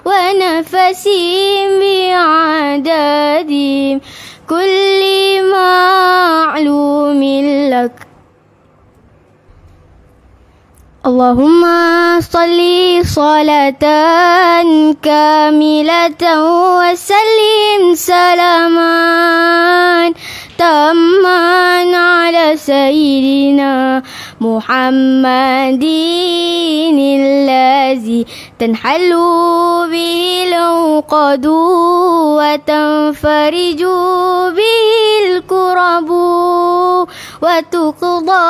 ونفس بعدد كل معلوم لك. اللهم صل صلاة كاملة وسلم سلاما تاما على سيدنا محمد الذي تنحل به العقد وتنفرج به الكرب وتقضى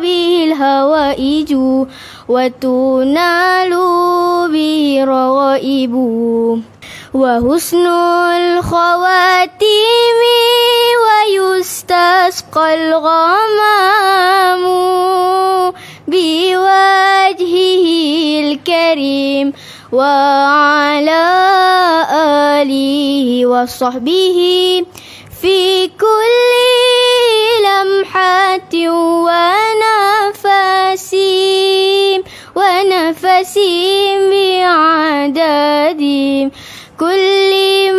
به الهوائج وتنال به الرغائب وحسن الخواتيم ويستسقى الغمام بوجهه الكريم وعلى آله وصحبه في كل لمحة ونفس بعدد كل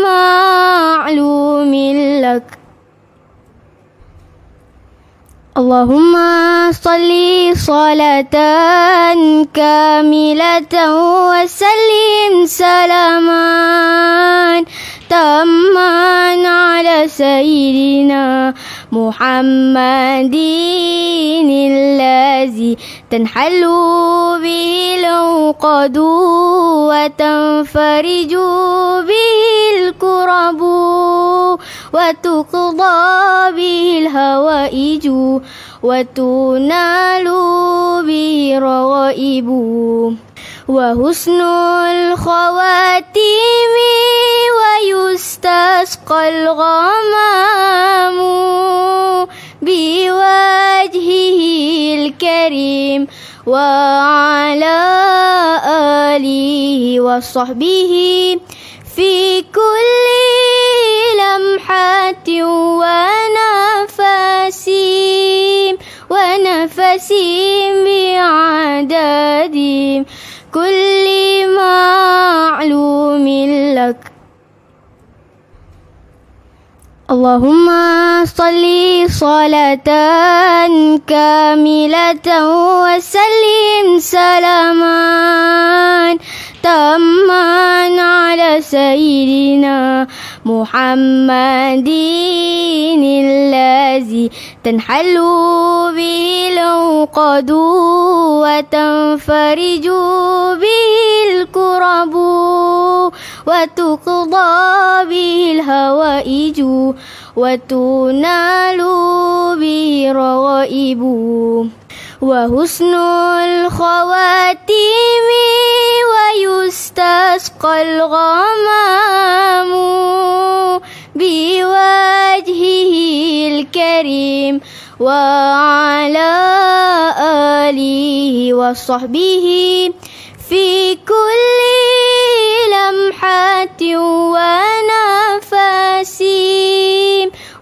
معلوم لك. اللهم صل صلاة كاملة وسلم سلاما تاما على سيدنا محمد الذي تنحل به العقد وتنفرج به الكرب وتقضى به الهوائج وتنال به الرغائب وحسن الخواتيم ويستسقى الغمام بوجهه الكريم وعلى آله وصحبه في كل لمحة ونفس بعدد كل معلوم لك. اللهم صل صلاة كاملة وسلم سلاما تاما على سيدنا محمد الذي تنحل به العقد وتنفرج به الكرب وتقضى به الهوائج وتنال به الرغائب وحسن الخواتيم ويستسقى الغمام بوجهه الكريم وعلى آله وصحبه في كل لمحة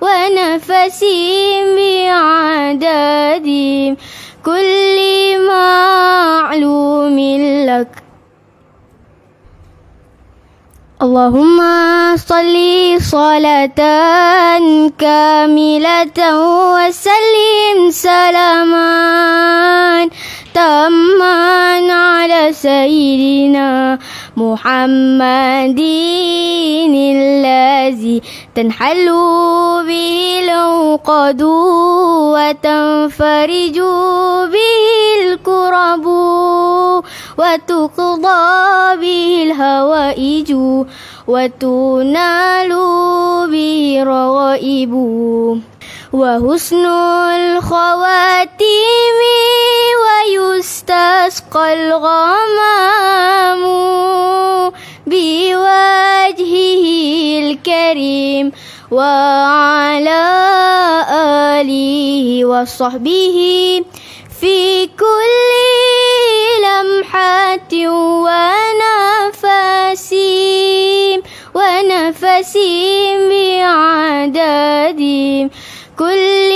ونفس بعدد كل معلوم لك. اللهم صل صلاة كاملة وسلم سلاما تاما على سيدنا محمد الذي تنحل به العقد وتنفرج به الكرب وتقضى به الهوائج وتنال به الرغائب وحسن الخواتيم ويستسقى الغمام بوجهه الكريم وعلى آله وصحبه في كل لمحة ونفس بعدد كل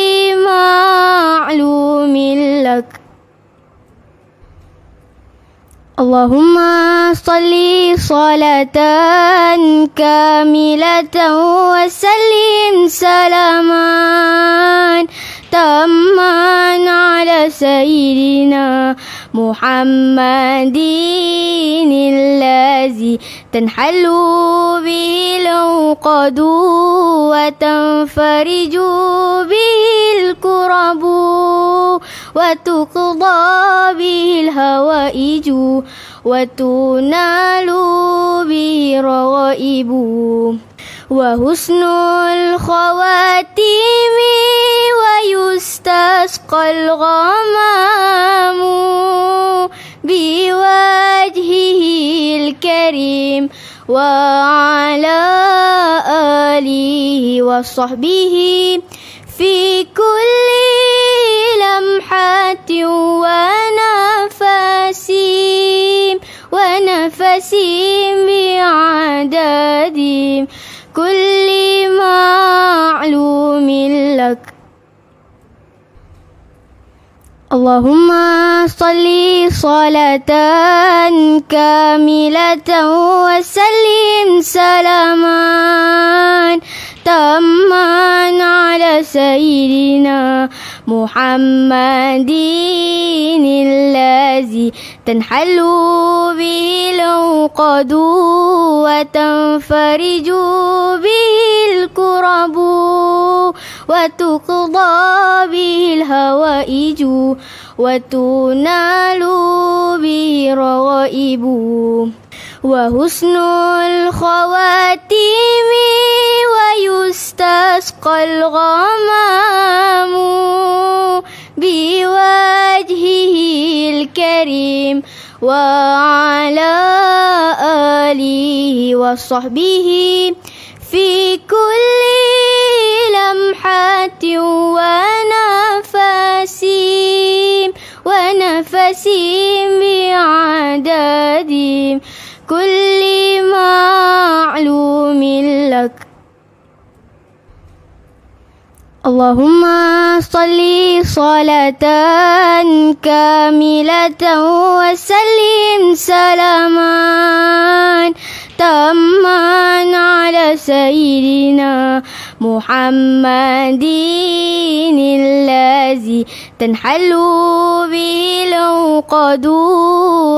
معلوم لك. اللهم صل صلاة كاملة وسلم سلاما تاما على سيدنا محمد الذي تنحل به العقد وتنفرج به الكرب وتقضى به الهوائج وتنال به الرغائب وحسن الخواتيم ويستسقى الغمام بوجهه الكريم وعلى آله وصحبه في كل لمحة ونفس بعدد كل معلوم لك. اللهم صل صلاة كاملة وسلم سلاما تاما على سيدنا محمد الذي تنحل به العقد وتنفرج به الكرب وتقضى به الهوائج وتنال به الرغائب وحسن الخواتيم ويستسقى الغمام بوجهه الكريم وعلى آله وصحبه في كل لمحة ونفس بعدد كل معلوم لك. اللهم صل صلاة كاملة وسلم سلاما تاما على سيدنا محمد الذي تنحل به العقد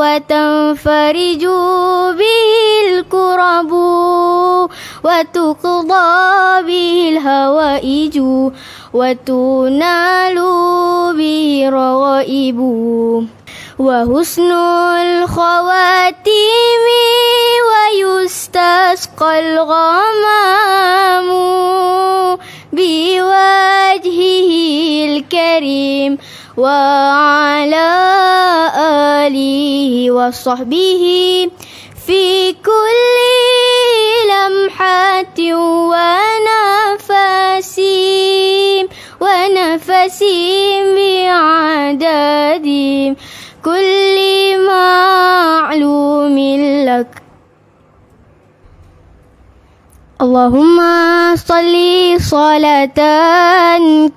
وتنفرج به الكرب وتقضى به الهوائج وتنال به الرغائب وحسن الخواتيم ويستسقى الغمام بوجهه الكريم وعلى آله وصحبه في كل لمحة ونفس بعدد كل معلوم لك. اللهم صل صلاة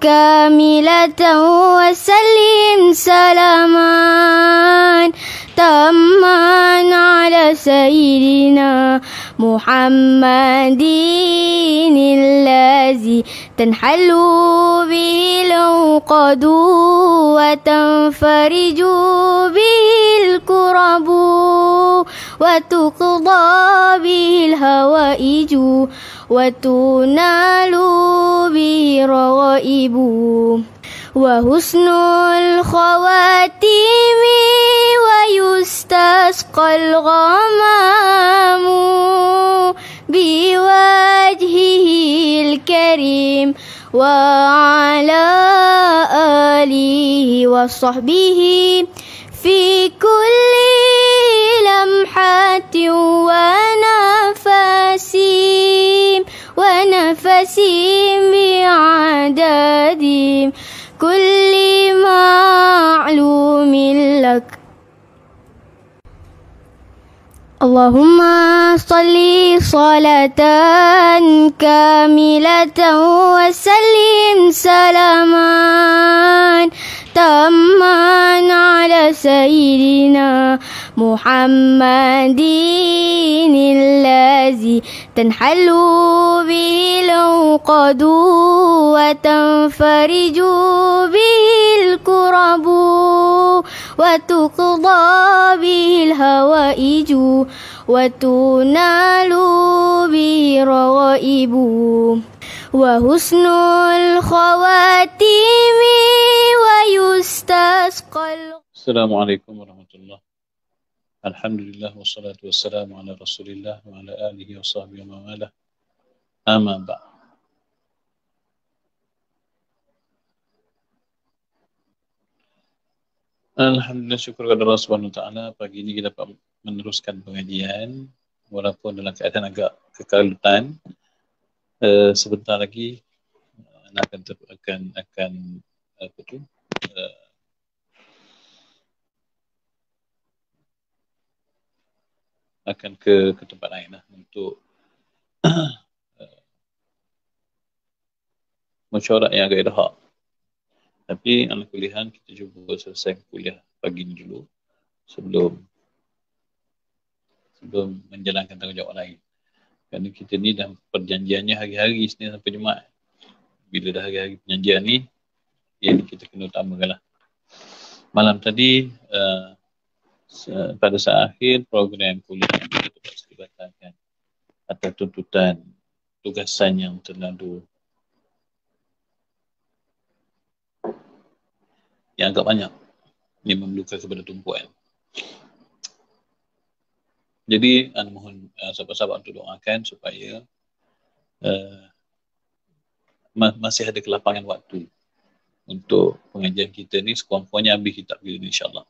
كاملة وسلم سلاما تاما على سيدنا محمد الذي تنحل به العقد وتنفرج به الكرب وتقضى به الهوائج وتنال به الرغائب وحسن الخواتيم ويستسقى الغمام بوجهه الكريم وعلى آله وصحبه في كل لمحة ونفس بعدد كل معلوم لك. اللهم صل صلاة كاملة وسلم سلاما تاما على سيدنا محمد الذي تنحل به العقد وتنفرج به الكرب وتقضى به الهوائج وتنال به الرغائب وحسن الخواتيم ويستسقى. السلام عليكم ورحمة الله. الحمد لله والصلاة والسلام على رسول الله وعلى آله وصحبه ومن والاه. أما بعد. Alhamdulillah, syukur kepada Allah Subhanahu Wa Taala. Pagi ini kita dapat meneruskan pengajian walaupun dalam keadaan agak kekalutan. Sebentar lagi akan apa tu? Akan ke tempat lain lah untuk mesyuarat yang agak irhaq. Tapi ala kulihan kita cuba selesai kuliah pagi ni dulu sebelum menjalankan tanggungjawab lain. Kerana kita ni dah perjanjiannya hari-hari Isnin sampai Jumaat. Bila dah hari-hari perjanjian ni, yang kita kena utamakan lah. Malam tadi, pada saat akhir program kuliah kita terpaksa dibatalkan atas tuntutan tugasan yang terlalu yang agak banyak, ini memerlukan kepada tumpuan. Jadi mohon sahabat-sahabat untuk doakan supaya masih ada kelapangan waktu untuk pengajian kita ni sekurang-kurangnya habis kitab kita ni, insyaAllah.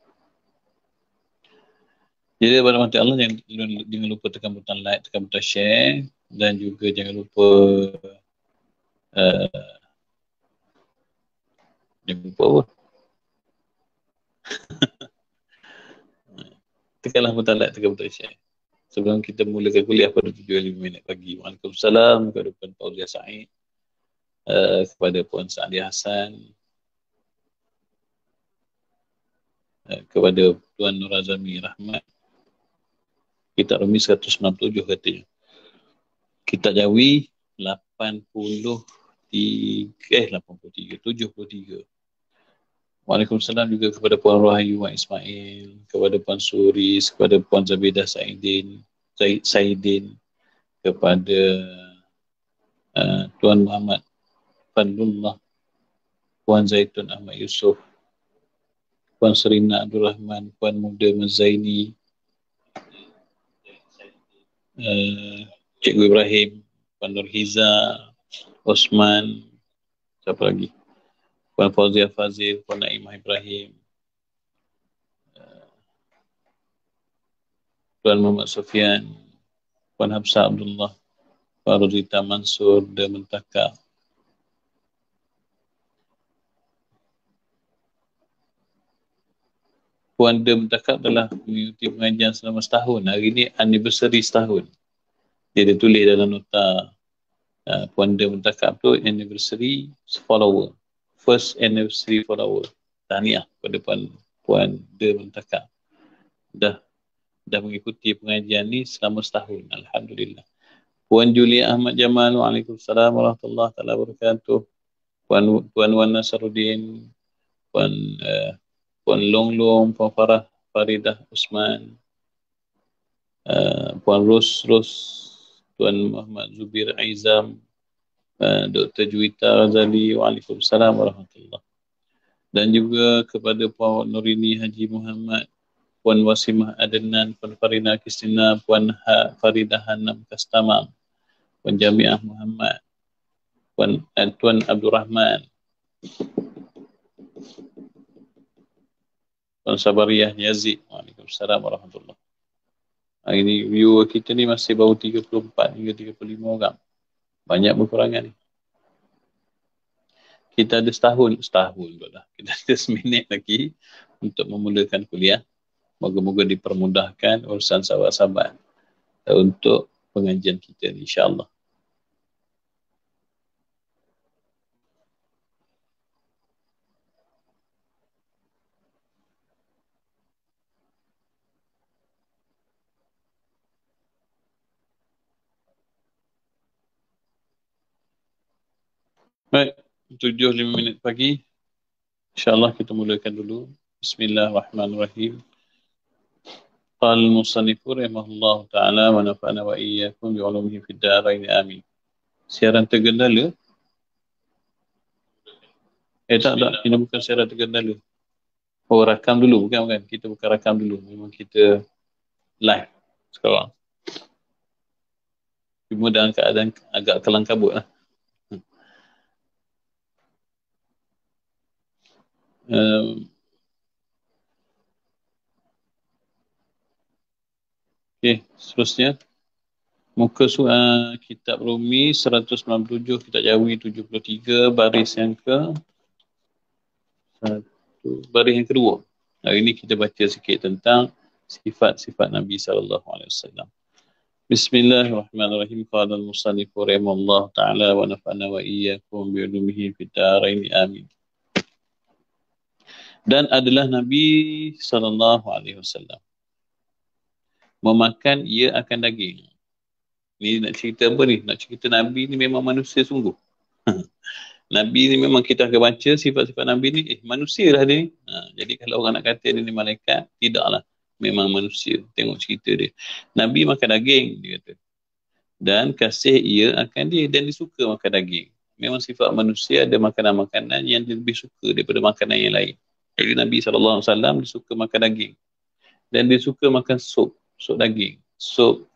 Jadi pada mati Allah, jangan lupa tekan butang like, tekan butang share, dan juga jangan lupa apa? Tekanlah butang like, tekan butang share. Sebelum kita mulakan kuliah pada 7.5 minit pagi. Waalaikumsalam kepada Puan Fauzia Said, kepada Puan Sa'adia Hassan, kepada Tuan Nur Azami Rahmat. Kitab Rumi 197 katanya. Kitab Jawi 73. Waalaikumsalam juga kepada Puan Rahayu Wan Ismail, kepada Puan Suris, kepada Puan Zabidah Saidin, kepada Tuan Muhammad Fadlullah, Puan Zaitun Ahmad Yusof, Puan Serina Abdul Rahman, Puan Muda Mazaini, Cikgu Ibrahim, Puan Nurhiza, Osman, siapa lagi? Puan Fauzia Fazil, Puan Naimah Ibrahim, Puan Muhammad Sofian, Puan Habsah Abdullah, Puan Rosita Mansur dan Mentaka. Puan De Mentaka telah mengikuti pengajian selama setahun. Hari ini anniversary setahun. Dia ada tulis dalam nota Puan De Mentaka tu anniversary follower. First anniversary follower. Tahniah kepada Puan De Mentaka. Dah mengikuti pengajian ni selama setahun. Alhamdulillah. Puan Julia Ahmad Jamal, Waalaikumsalam warahmatullahi wabarakatuh. Puan Wan Nasaruddin, Puan Longlong, Puan Faridah Usman, Puan Ros, Tuan Muhammad Zubir Aizam, Dr. Juwita Razali, Waalaikumsalam warahmatullahi. Dan juga kepada Puan Nurini Haji Muhammad, Puan Wasimah Adnan, Puan Farina Kristina, Puan Faridah Hanam Kastamam, Puan Jamiah Muhammad, Tuan Abdul Rahman, Puan Sabariyah Yazid. Waalaikumsalam warahmatullahi. Hari ni viewer kita ni masih baru 34 hingga 35 orang. Banyak berkurangan ni. Kita ada setahun pula dah. Kita ada seminit lagi untuk memulakan kuliah. Moga-moga dipermudahkan urusan sahabat-sahabat untuk pengajian kita ni, insya-Allah. Baik, 7.05 minit pagi. InsyaAllah kita mulakan dulu. Bismillahirrahmanirrahim. Qala al-musannifu rahimahullah ta'ala wa nafa'ana wa iyyakum bi'ulumihi fid dharain amin. Siaran tergendala? Tak. Ini bukan siaran tergendala. Oh, rakam dulu. Bukan. Kita bukan rakam dulu. Memang kita live sekarang. Cuma dalam keadaan agak kelang kabut lah. Okey, seterusnya. Muka kitab Rumi 197, kitab Jawi 73, baris yang baris yang kedua. Hari ini kita baca sikit tentang sifat-sifat Nabi SAW. Bismillahirrahmanirrahim. Qala al-musannif rahimahullah ta'ala wa nafa'ana wa iyyakum bi'ulumihi fid dharain amin. Dan adalah Nabi SAW memakan ia akan daging. Ni nak cerita apa ni? Nak cerita Nabi ni memang manusia sungguh. Nabi ni memang kita akan baca sifat-sifat Nabi ni, manusia lah dia ni. Jadi kalau orang nak kata dia ni malaikat, tidaklah. Memang manusia. Tengok cerita dia. Nabi makan daging, dia kata. Dan kasih ia akan dia, dan dia suka makan daging. Memang sifat manusia ada makanan-makanan yang dia lebih suka daripada makanan yang lain. Jadi Nabi SAW dia suka makan daging. Dan dia suka makan sup daging. Sup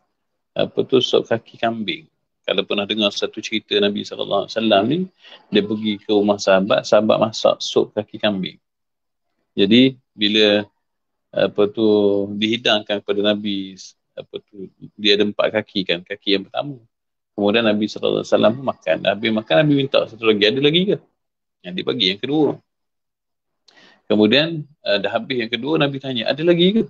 kaki kambing. Kalau pernah dengar satu cerita Nabi SAW ni, dia pergi ke rumah sahabat masak sup kaki kambing. Jadi bila dihidangkan kepada Nabi, dia ada 4 kaki kan, kaki yang pertama. Kemudian Nabi SAW pun makan. Habis makan, Nabi minta satu lagi, ada lagi ke? Yang dia bagi yang kedua. Kemudian dah habis yang kedua, Nabi tanya, ada lagi ke?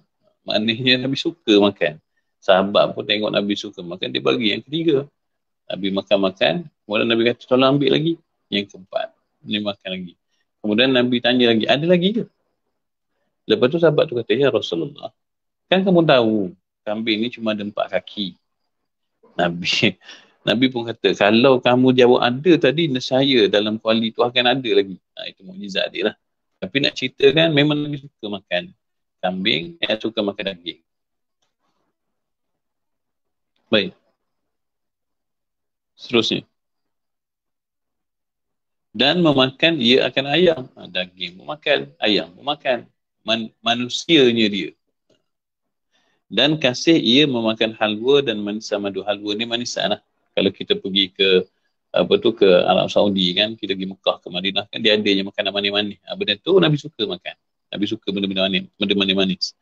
Maknanya Nabi suka makan. Sahabat pun tengok Nabi suka makan, dia bagi yang ketiga. Nabi makan-makan, kemudian Nabi kata, tolong ambil lagi. Yang keempat, dia makan lagi. Kemudian Nabi tanya lagi, ada lagi ke? Lepas tu sahabat tu kata, ya Rasulullah, kan kamu tahu, kambing ni cuma ada 4 kaki. Nabi pun kata, kalau kamu jawab ada tadi, nescaya dalam kuali tu akan ada lagi. Itu mukjizat dia lah. Tapi nak ceritakan, memang Nabi suka makan kambing, yang suka makan daging. Baik. Seterusnya. Dan memakan ia akan ayam. Daging memakan, ayam memakan. Manusianya dia. Dan kasih ia memakan halwa dan manisan madu. Halwa ni manisan lah. Kalau kita pergi ke ke Arab Saudi kan, kita pergi Mekah ke Madinah kan, dia ada yang makanan manis-manis. Benda tu Nabi suka makan. Nabi suka benda-benda manis.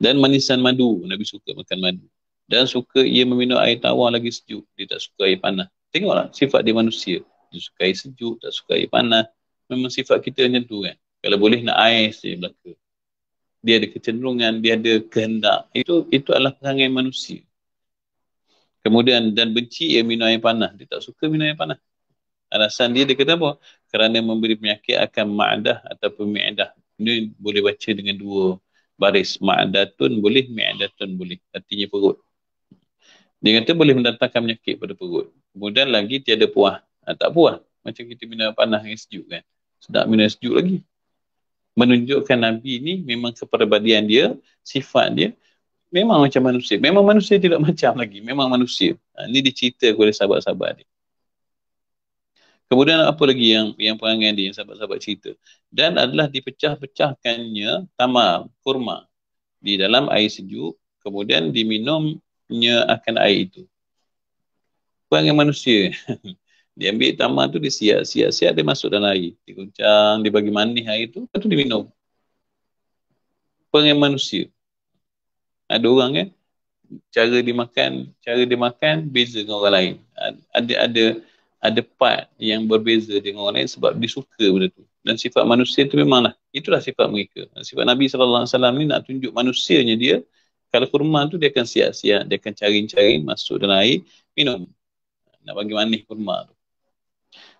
Dan manisan madu, Nabi suka makan madu. Dan suka ia meminum air tawar lagi sejuk. Dia tak suka air panas. Tengoklah sifat dia manusia. Dia suka air sejuk, tak suka air panas. Memang sifat kita macam tu kan. Kalau boleh nak air saja belaka. Dia ada kecenderungan, dia ada kehendak. Itu adalah perangai manusia. Kemudian, dan benci ia minum air panas. Dia tak suka minum air panas. Alasan dia kata apa? Kerana memberi penyakit akan ma'adah ataupun mi'adah. Ini boleh baca dengan 2 baris. Ma'adatun boleh, mi'adatun boleh. Artinya perut. Dia kata boleh mendatangkan penyakit pada perut. Kemudian lagi tiada puas. Tak puas. Macam kita minum panas yang sejuk kan. Sedap minum sejuk lagi. Menunjukkan Nabi ni memang kepribadian dia, sifat dia, memang macam manusia. Memang manusia tidak macam lagi. Memang manusia. Ini dicerita oleh sahabat-sahabat dia. Kemudian apa lagi yang perangai dia, yang sahabat-sahabat cerita. Dan adalah dipecah-pecahkannya tamar, kurma, di dalam air sejuk. Kemudian diminumnya akan air itu. Perangai manusia. Dia ambil tamar tu, dia siap, dia masuk dalam air. Dia goncang, dia bagi manis air tu, lepas tu dia minum. Perangai manusia. Ada orang kan, cara dia makan beza dengan orang lain. Ada part yang berbeza dengan orang lain sebab dia suka benda tu. Dan sifat manusia tu memanglah, itulah sifat mereka. Sifat Nabi SAW ni nak tunjuk manusianya dia. Kalau kurma tu dia akan siap-siap, dia akan cari-cari, masuk dalam air, minum. Nak bagi manis kurma tu.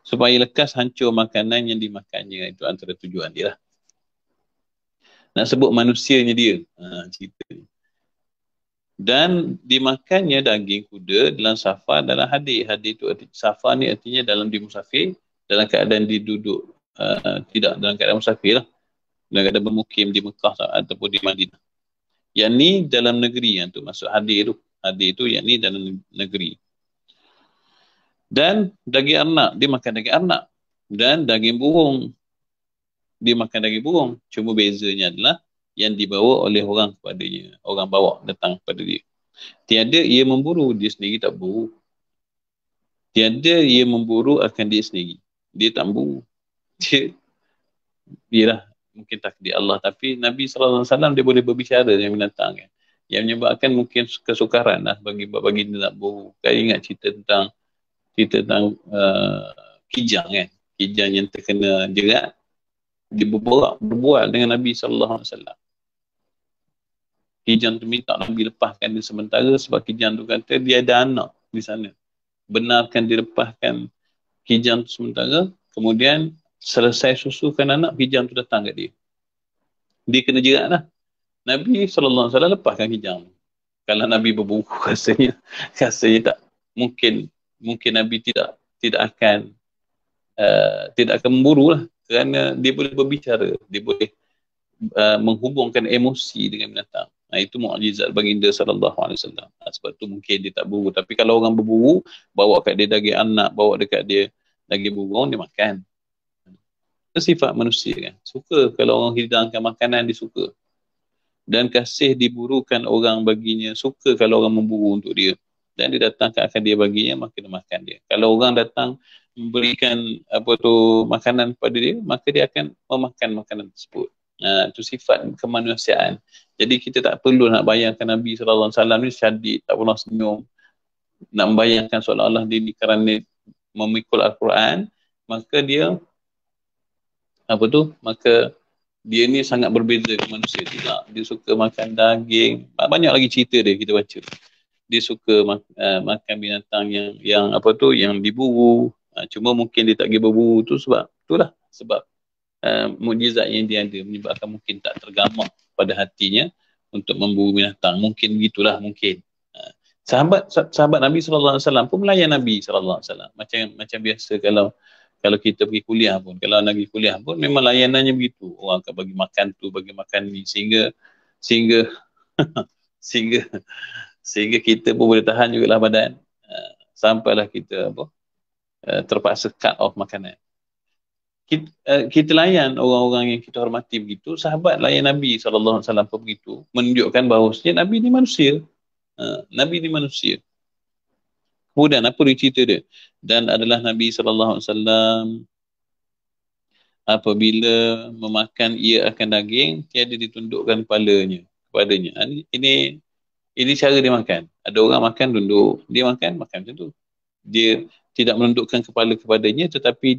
Supaya lekas hancur makanan yang dimakannya. Itu antara tujuan dia lah. Nak sebut manusianya dia. Cerita ni. Dan dimakannya daging kuda dalam safar dalam hadis. Hadis itu safar ni artinya dalam di musafir. dalam keadaan diduduk tidak dalam keadaan musafir lah, dalam keadaan bermukim di Mekah ataupun di Madinah. Yang ni dalam negeri yang tu maksud hadir itu yang ni dalam negeri. Dan daging arnab, dia makan daging arnab. Dan daging burung, dia makan daging burung. Cuma bezanya adalah yang dibawa oleh orang kepadanya. Orang bawa datang kepada dia. Tiada ia memburu, dia sendiri tak buru. Tiada ia memburu akan dia sendiri. Dia tak memburu. Dia, ialah mungkin takdir Allah. Tapi Nabi SAW dia boleh berbicara dengan binatang kan. Yang menyebabkan mungkin kesukaran lah bagi dia nak buru. Kau ingat cerita tentang kijang kan. Kijang yang terkena jerat. Dia berbual dengan Nabi SAW. Kijang tu minta Nabi lepaskan dia sementara sebab kijang tu kata dia ada anak di sana. Benarkan dilepaskan kijang tu sementara, kemudian selesai susukan anak, kijang tu datang kat dia. Dia kena jerat lah. Nabi SAW lepaskan kijang. Kalau Nabi berburu rasanya tak mungkin Nabi tidak akan memburu lah, kerana dia boleh berbicara, dia boleh menghubungkan emosi dengan binatang. Itu mukjizat baginda sallallahu alaihi wasallam. Sebab tu mungkin dia tak buru. Tapi kalau orang berburu, bawa kat dia daging anak, bawa dekat dia daging burung, dia makan. Itu sifat manusia kan. Suka kalau orang hidangkan makanan, dia suka. Dan kasih diburukan orang baginya, suka kalau orang memburu untuk dia. Dan dia datangkan akan dia baginya, maka dia makan dia. Kalau orang datang memberikan makanan kepada dia, maka dia akan memakan makanan tersebut. Itu sifat kemanusiaan. Jadi kita tak perlu nak bayangkan Nabi SAW ni syadid, tak pernah senyum. Nak membayangkan seolah-olah dia ni kerana memikul Al-Quran, maka dia maka dia ni sangat berbeza dengan manusia. Dia suka makan daging. Banyak lagi cerita dia kita baca. Dia suka makan binatang yang diburu. Cuma mungkin dia tak pergi berburu tu sebab mukjizat yang dia ada menyebabkan mungkin tak tergamak pada hatinya untuk memburu binatang. Mungkin begitulah, mungkin. Sahabat Nabi SAW pun melayan Nabi SAW. Macam biasa kalau kita pergi kuliah pun. Kalau nak pergi kuliah pun memang layanannya begitu. Orang akan bagi makan tu, bagi makan ni. Sehingga kita pun boleh tahan jugalah badan. Sampailah kita terpaksa cut off makanan. Kita layan orang-orang yang kita hormati begitu. Sahabat layan Nabi SAW pun begitu, menunjukkan bahawasanya Nabi ni manusia. Nabi ni manusia. Kemudian apa dia cerita dia? Dan adalah Nabi SAW apabila memakan ia akan daging, tiada ditundukkan kepadanya. Ini cara dia makan. Ada orang makan tunduk, dia makan macam tu. Dia tidak menundukkan kepala kepadanya, tetapi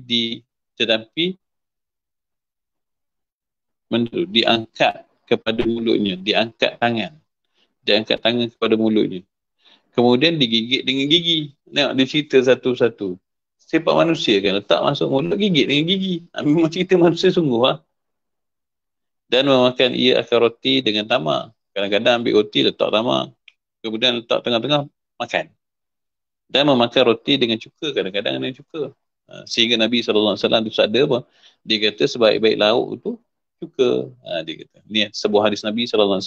diangkat kepada mulutnya, diangkat tangan kepada mulutnya, kemudian digigit dengan gigi. Tengok dia cerita satu-satu. Sifat manusia kan, letak masuk mulut, gigit dengan gigi. Memang cerita manusia sungguh lah. Dan memakan ia akan roti dengan tamar. Kadang-kadang ambil roti letak tamar, kemudian letak tengah-tengah, makan. Dan memakan roti dengan cuka, kadang-kadang dengan cuka. Sehingga Nabi SAW bersabda apa? Dia kata sebaik-baik lauk itu cuka. Dia kata. Ni sebuah hadis Nabi SAW.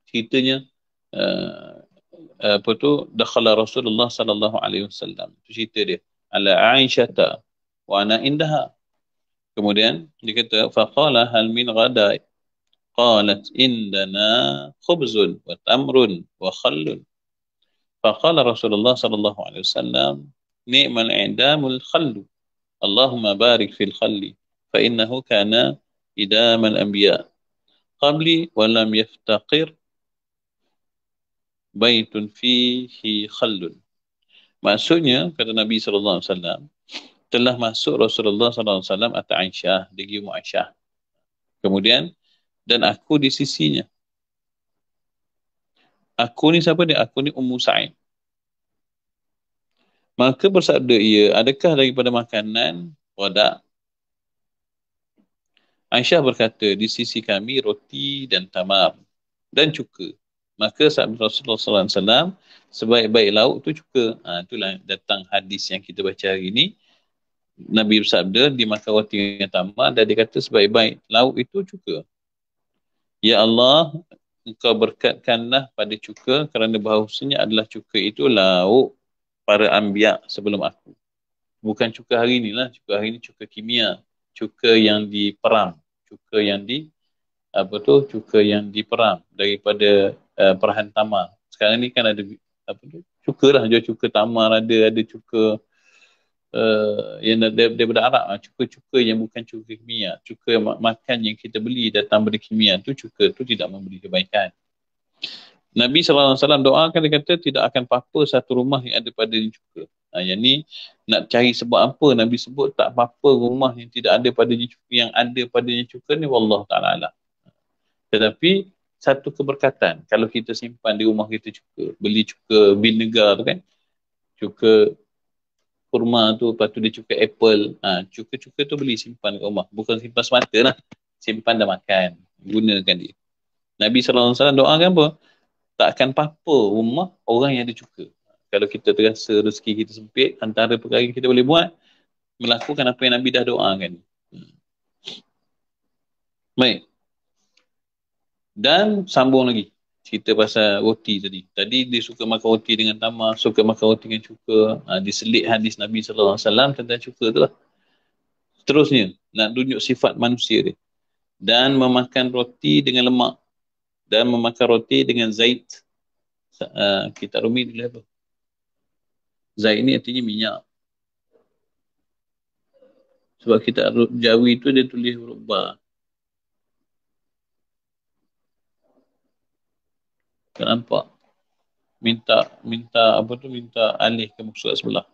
Ceritanya dakhala Rasulullah sallallahu alaihi wasallam. Itu cerita dia. Ala Aisyata wa ana indaha. Kemudian dia kata faqala hal min ghada? Qalat indana khubzun wa tamrun wa khallun. Faqala Rasulullah sallallahu alaihi wasallam ni'mal i'damul khallu. Allahumma barik fil khalli fa innahu kana idamal anbiya qabli wa lam yaftaqir baitun fihi khallun. Maksudnya kata Nabi sallallahu alaihi wasallam, telah masuk Rasulullah sallallahu alaihi wasallam atau Aisyah, dia Ummu Aisyah. Kemudian dan aku di sisinya. Aku ni siapa dia? Aku ni Ummu Sa'id. Maka bersabda ia, adakah daripada makanan wadak? Aisyah berkata, di sisi kami roti dan tamar dan cuka. Maka sabda Rasulullah SAW, sebaik-baik lauk tu cuka. Itulah datang hadis yang kita baca hari ini. Nabi bersabda, dimakan roti dengan tamar, dan dia kata sebaik-baik lauk itu cuka. Ya Allah, engkau berkatkanlah pada cuka, kerana bahawasanya adalah cuka itu lauk para anbiya sebelum aku. Bukan cuka hari ni lah, cuka hari ni cuka kimia, cuka yang diperam, cuka yang cuka yang diperam daripada perahan tamar. Sekarang ni kan ada cuka lah, jual cuka tamar, ada cuka yang daripada Arab lah. Cuka-cuka yang bukan cuka kimia, cuka makan yang kita beli datang dari kimia tu, cuka tu tidak memberi kebaikan. Nabi SAW doakan, dia kata tidak akan apa-apa satu rumah yang ada padanya cuka. Yang ni nak cari sebab apa Nabi sebut tak apa-apa rumah yang tidak ada padanya cuka, yang ada padanya cuka ni wallahu ta'ala alam. Tetapi satu keberkatan kalau kita simpan di rumah kita cuka, beli cuka vinegar tu kan, cuka kurma tu, lepas tu dia cuka apple, cuka-cuka tu beli simpan kat rumah, bukan simpan semata lah, simpan dah makan, gunakan dia. Nabi SAW doakan apa? Tak akan apa-apa rumah orang yang ada cuka. Kalau kita terasa rezeki kita sempit, antara perkara yang kita boleh buat, melakukan apa yang Nabi dah doakan. Baik. Dan sambung lagi cerita pasal roti tadi. Tadi dia suka makan roti dengan tamar, suka makan roti dengan cuka. Diselit hadis Nabi SAW tentang cuka tu lah. Seterusnya, nak tunjuk sifat manusia dia. Dan memakan roti dengan lemak. Dan memakan roti dengan zait. Kita rumi dulu apa? Zait ni artinya minyak. Sebab kita Jawi tu dia tulis huruf ba. Tak nampak. Minta alih ke muka surat sebelah.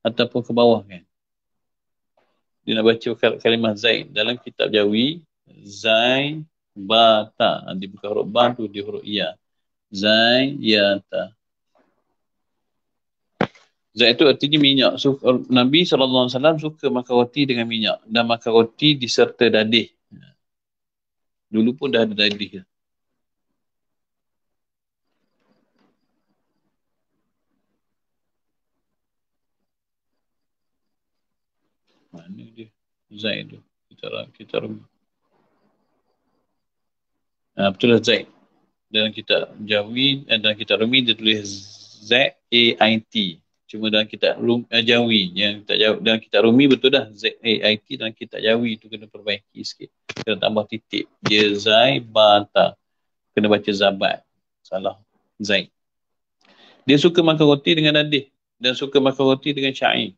Ataupun ke bawah kan. Dia nak baca kalimah Zaid. Dalam kitab Jawi, Zaid, ba, ta. Dia bukan huruf ba tu, dia huruf ya. Zaid, ya, ta. Zaid itu artinya minyak. Nabi SAW suka makan roti dengan minyak. Dan makan roti diserta dadih. Dulu pun dah ada dadih. Mana dia? Zaid tu. Kita rumi. Betul lah Zaid. Dalam kitab Jawi, dalam kitab Rumi dia tulis Z-A-I-T. Cuma dalam kitab Jawi, dalam kitab Rumi betul dah Z-A-I-T, dalam kitab Jawi tu kena perbaiki sikit. Kena tambah titik. Dia Zaid, Bata. Kena baca Zabat. Salah. Zaid. Dia suka makan roti dengan dadih. Dan suka makan roti dengan syair.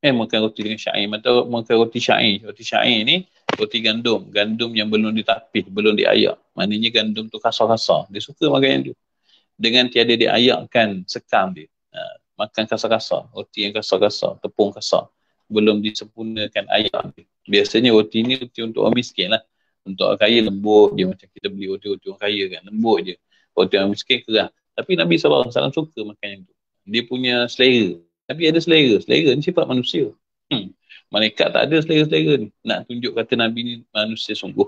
Makan roti dengan syair. Atau makan roti syair. Roti syair ni roti gandum. Gandum yang belum ditapis, belum diayak. Maknanya gandum tu kasar-kasar. Dia suka makan yang tu. Dengan tiada diayakkan sekam dia. Makan kasar-kasar. Roti yang kasar-kasar. Tepung kasar. Belum disempurnakan ayak dia. Biasanya roti ni roti untuk orang miskin lah. Untuk orang kaya lembut je. Macam kita beli roti-roti orang kaya kan. Lembut je. Roti orang miskin keras. Tapi Nabi SAW suka makan yang tu. Dia punya selera. Tapi ada selera. Selera ni sifat manusia. Malaikat tak ada selera-selera ni. Nak tunjuk kata Nabi ni manusia sungguh.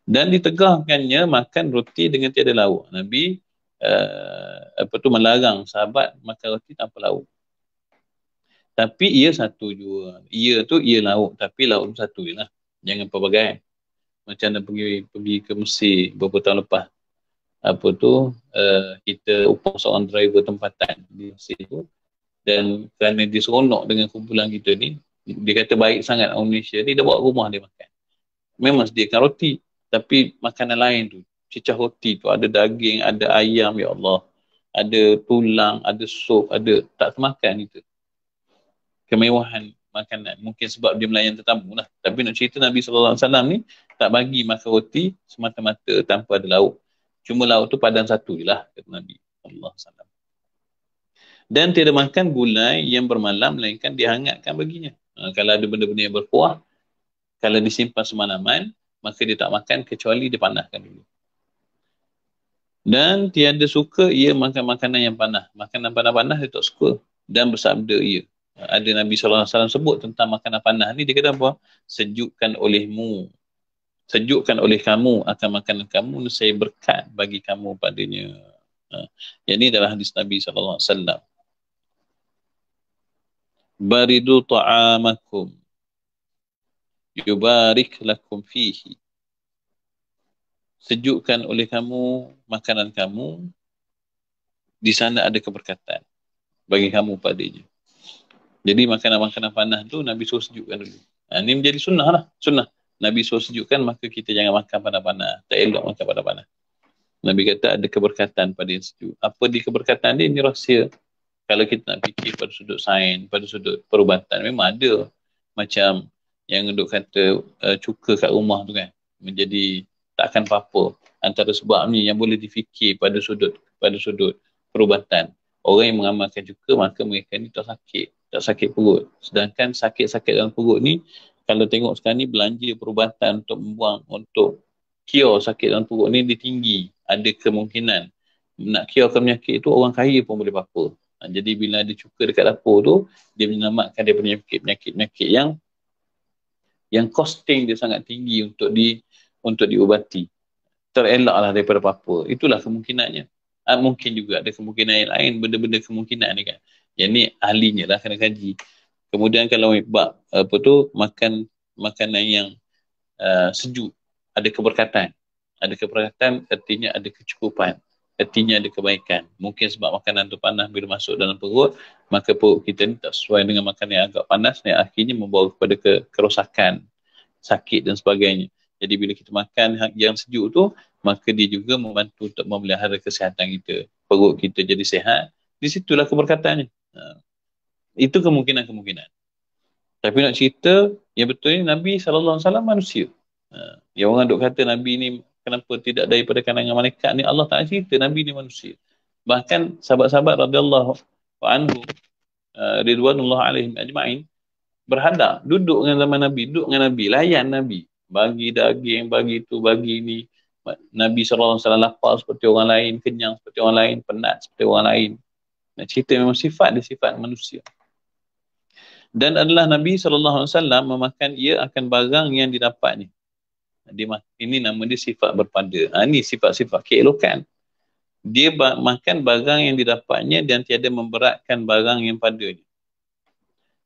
Dan ditegahkannya makan roti dengan tiada lauk. Nabi melarang sahabat makan roti tanpa lauk. Tapi ia satu jua. Ia tu ia lauk. Tapi lauk tu satu je lah. Jangan pelbagai. Macam nak pergi ke Mesir beberapa tahun lepas. Kita upah seorang driver tempatan di Mesir tu. Dan kerana dia seronok dengan kumpulan kita ni, dia kata baik sangat orang Malaysia ni, dia bawa rumah dia makan. Memang sediakan roti, tapi makanan lain tu, cicah roti tu, ada daging, ada ayam, ya Allah. Ada tulang, ada sup, ada, tak termakan itu. Kemewahan makanan. Mungkin sebab dia melayan tetamu lah. Tapi nak cerita Nabi SAW ni, tak bagi makan roti semata-mata tanpa ada lauk. Cuma lauk tu padan satu je lah, kata Nabi SAW. Dan tiada makan gulai yang bermalam, melainkan dihangatkan baginya. Kalau ada benda-benda yang berkuah, kalau disimpan semalaman, maka dia tak makan kecuali dipanaskan dulu. Dan tiada suka ia makan makanan yang panas. Makanan panas-panas dia tak suka. Dan bersabda ia. Ada Nabi SAW sebut tentang makanan panas ni, dia kata apa? Sejukkan olehmu. sejukkan oleh kamu akan makanan kamu, saya berkat bagi kamu padanya. Yang ini adalah hadis Nabi SAW. Baridu ta'amakum yubarik lakum fihi. Sejukkan oleh kamu makanan kamu, di sana ada keberkatan bagi kamu padanya. Jadi makanan-makanan panas tu Nabi suruh sejukkan dulu. Ini menjadi sunnah lah. Sunnah. Nabi suruh sejukkan, maka kita jangan makan panas-panas. Tak elok makan panas-panas. Nabi kata ada keberkatan pada yang sejuk. Apa di keberkatan dia? Ini rahsia. Kalau kita nak fikir pada sudut sains, pada sudut perubatan, memang ada. Macam yang duk kata cuka kat rumah tu kan. Menjadi takkan apa-apa. Antara sebab ni yang boleh difikir pada sudut perubatan. Orang yang mengamalkan cuka, maka mereka ni tak sakit perut. Sedangkan sakit-sakit dalam perut ni, kalau tengok sekarang ni belanja perubatan untuk cure sakit dalam perut ni dia tinggi. Ada kemungkinan nak curekan penyakit tu orang kaya pun boleh apa. Jadi bila ada cuka dekat dapur tu, dia menyelamatkan daripada penyakit-penyakit yang costing dia sangat tinggi untuk diubati. Terelaklah daripada apa-apa. Itulah kemungkinannya. Mungkin juga ada kemungkinan yang lain, benda-benda kemungkinan ni kan. Yang ni ahlinya lah kena kaji. Kemudian kalau makan makanan yang sejuk, ada keberkatan. Ada keberkatan artinya ada kecukupan. Artinya ada kebaikan. Mungkin sebab makanan tu panas bila masuk dalam perut, maka perut kita ni tak sesuai dengan makanan yang agak panas, yang akhirnya membawa kepada kerosakan, sakit dan sebagainya. Jadi bila kita makan yang sejuk tu, maka dia juga membantu untuk memelihara kesihatan kita. Perut kita jadi sihat. Di situlah keberkatannya. Itu kemungkinan-kemungkinan. Tapi nak cerita, yang betul ni Nabi SAW manusia. Yang orang duk kata Nabi ni kenapa tidak daripada kalangan malaikat ni, Allah Ta'ala cerita Nabi ni manusia. Bahkan sahabat-sahabat radhiyallahu anhu ridwanullah alaihim ajma'in berhadap, duduk dengan zaman Nabi, duduk dengan Nabi, layan Nabi, bagi daging, bagi tu, bagi ni. Nabi SAW lapar seperti orang lain, kenyang seperti orang lain, penat seperti orang lain. Nak cerita memang sifat dia sifat manusia. Dan adalah Nabi SAW memakan ia akan barang yang didapatnya. Ini nama dia sifat berpada. Ini sifat-sifat keelokan. Dia makan barang yang didapatnya dan tiada memberatkan barang yang padanya.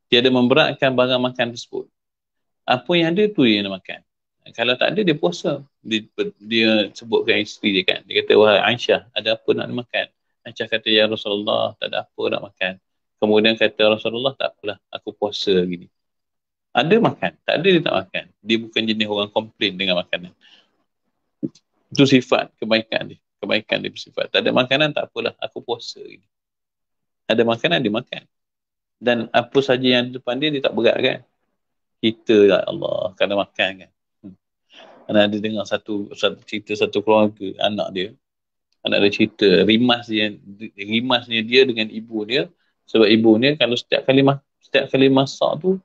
Tiada memberatkan barang makan tersebut. Apa yang ada tu dia nak makan. Kalau tak ada dia puasa. Dia sebutkan isteri dia kan. Dia kata, wahai Aisyah, ada apa nak makan? Aisyah kata, ya Rasulullah, tak ada apa nak makan. Kemudian kata Rasulullah, tak apalah, aku puasa gini. Ada makan, tak ada dia tak makan. Dia bukan jenis orang komplain dengan makanan. Itu sifat kebaikan dia. Kebaikan dia bersifat. Tak ada makanan, tak apalah, aku puasa gini. Ada makanan, dia makan. Dan apa saja yang di depan dia tak berat kan. Kita lah Allah, kena makan kan. Karena ada dengar satu cerita satu keluarga, anak dia cerita, rimasnya dia dengan ibu dia. Sebab ibu ni kalau setiap kali masak tu,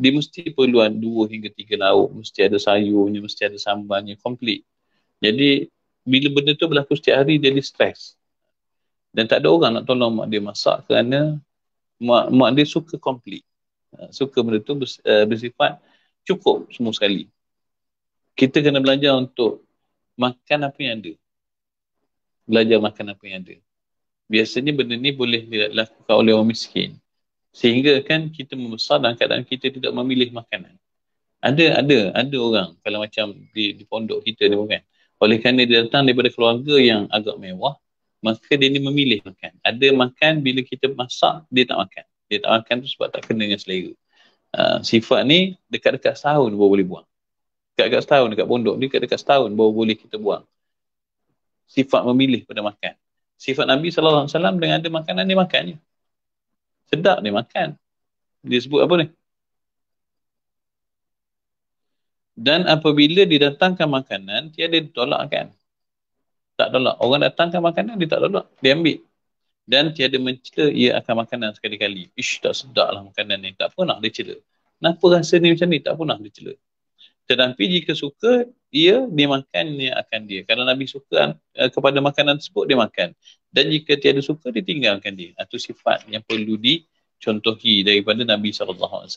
dia mesti perlu 2 hingga 3 lauk, mesti ada sayurnya, mesti ada sambalnya, komplit. Jadi bila benda tu berlaku setiap hari, dia stres. Dan tak ada orang nak tolong mak dia masak kerana mak dia suka komplit. Suka benda tu bersifat cukup semua sekali. Kita kena belajar untuk makan apa yang ada. Belajar makan apa yang ada. Biasanya benda ni boleh dilakukan oleh orang miskin. Sehingga kan kita membesar dalam keadaan kita tidak memilih makanan. Ada orang kalau macam di pondok kita ni kan. Oleh kerana dia datang daripada keluarga yang agak mewah, maka dia ni memilih makan. Ada makan bila kita masak, dia tak makan. Dia tak makan tu sebab tak kena dengan selera. Sifat ni dekat-dekat setahun baru boleh buang. Dekat-dekat setahun, dekat pondok ni dekat-dekat setahun baru boleh kita buang. Sifat memilih pada makan. Sifat Nabi SAW dengan ada makanan, dia makannya. Sedap dia makan. Dia sebut apa ni? Dan apabila didatangkan makanan, tiada ditolak kan? Tak tolak. Orang datangkan makanan, dia tak tolak. Dia ambil. Dan tiada mencela ia akan makanan sekali-kali. Ish, tak sedap lah makanan ni. Tak pernah dia cela. Kenapa rasa ni macam ni? Tak pernah dia cela. Tetapi jika suka, dia makan ni akan dia. Kalau Nabi suka kepada makanan tersebut, dia makan. Dan jika tiada suka, dia tinggalkan dia. Itu sifat yang perlu dicontohi daripada Nabi SAW.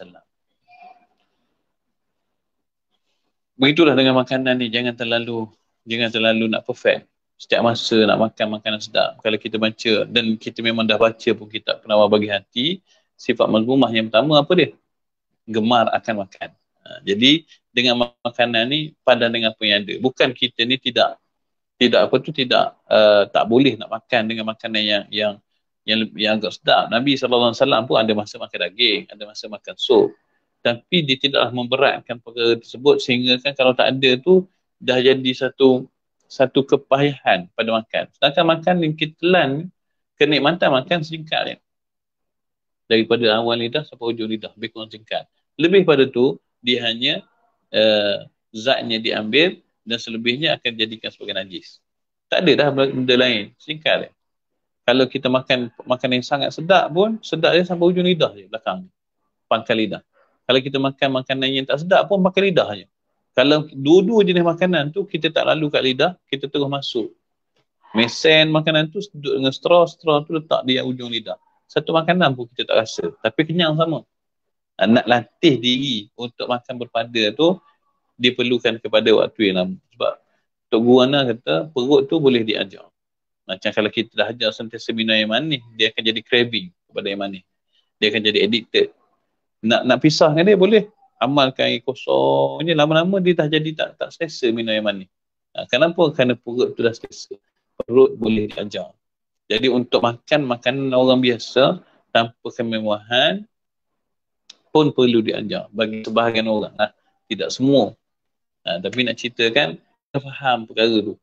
Begitulah dengan makanan ni, jangan terlalu nak perfect. Setiap masa nak makan makanan sedap. Kalau kita baca, dan kita memang dah baca pun kitab Penawar Bagi Hati, sifat mazmumah yang pertama apa dia? Gemar akan makan. Jadi dengan makanan ni padan dengan apa yang ada. Bukan kita ni tidak tak boleh nak makan dengan makanan yang agak sedap. Nabi SAW pun ada masa makan daging, ada masa makan sup. Tapi dia tidaklah memberatkan perkara tersebut sehingga kan kalau tak ada tu dah jadi satu kepayahan pada makan. Sedangkan makan yang kita telan, kenikmatan makan singkat je. Daripada awal lidah sampai hujung lidah, lebih kurang singkat. Lebih pada tu, dia hanya zatnya diambil dan selebihnya akan dijadikan sebagai najis. Tak ada dah benda lain, singkat je. Kalau kita makan yang sangat sedap pun, sedap dia sampai hujung lidah je, belakang, pangkal lidah. Kalau kita makan makanan yang tak sedap pun, pakai lidah je. Kalau dua-dua jenis makanan tu, kita tak lalu kat lidah, kita terus masuk. Mesen makanan tu, duduk dengan straw tu letak di ujung lidah. Satu makanan pun kita tak rasa, tapi kenyang sama. Nak latih diri untuk makan berpada tu, diperlukan kepada waktu yang lama. Sebab Tok Guru Ana kata, perut tu boleh diajar. Macam kalau kita dah ajar sentiasa minum air manis, dia akan jadi craving kepada air manis. Dia akan jadi addicted. Nak pisah dengan dia boleh. Amalkan air kosong je, lama-lama dia dah jadi tak selesa minum air manis. Kenapa? Kerana perut tu dah selesa. Perut boleh diajar. Jadi untuk makan makanan orang biasa tanpa kemewahan pun perlu diajar bagi sebahagian orang. Tidak semua. Tapi nak ceritakan, kita faham perkara tu.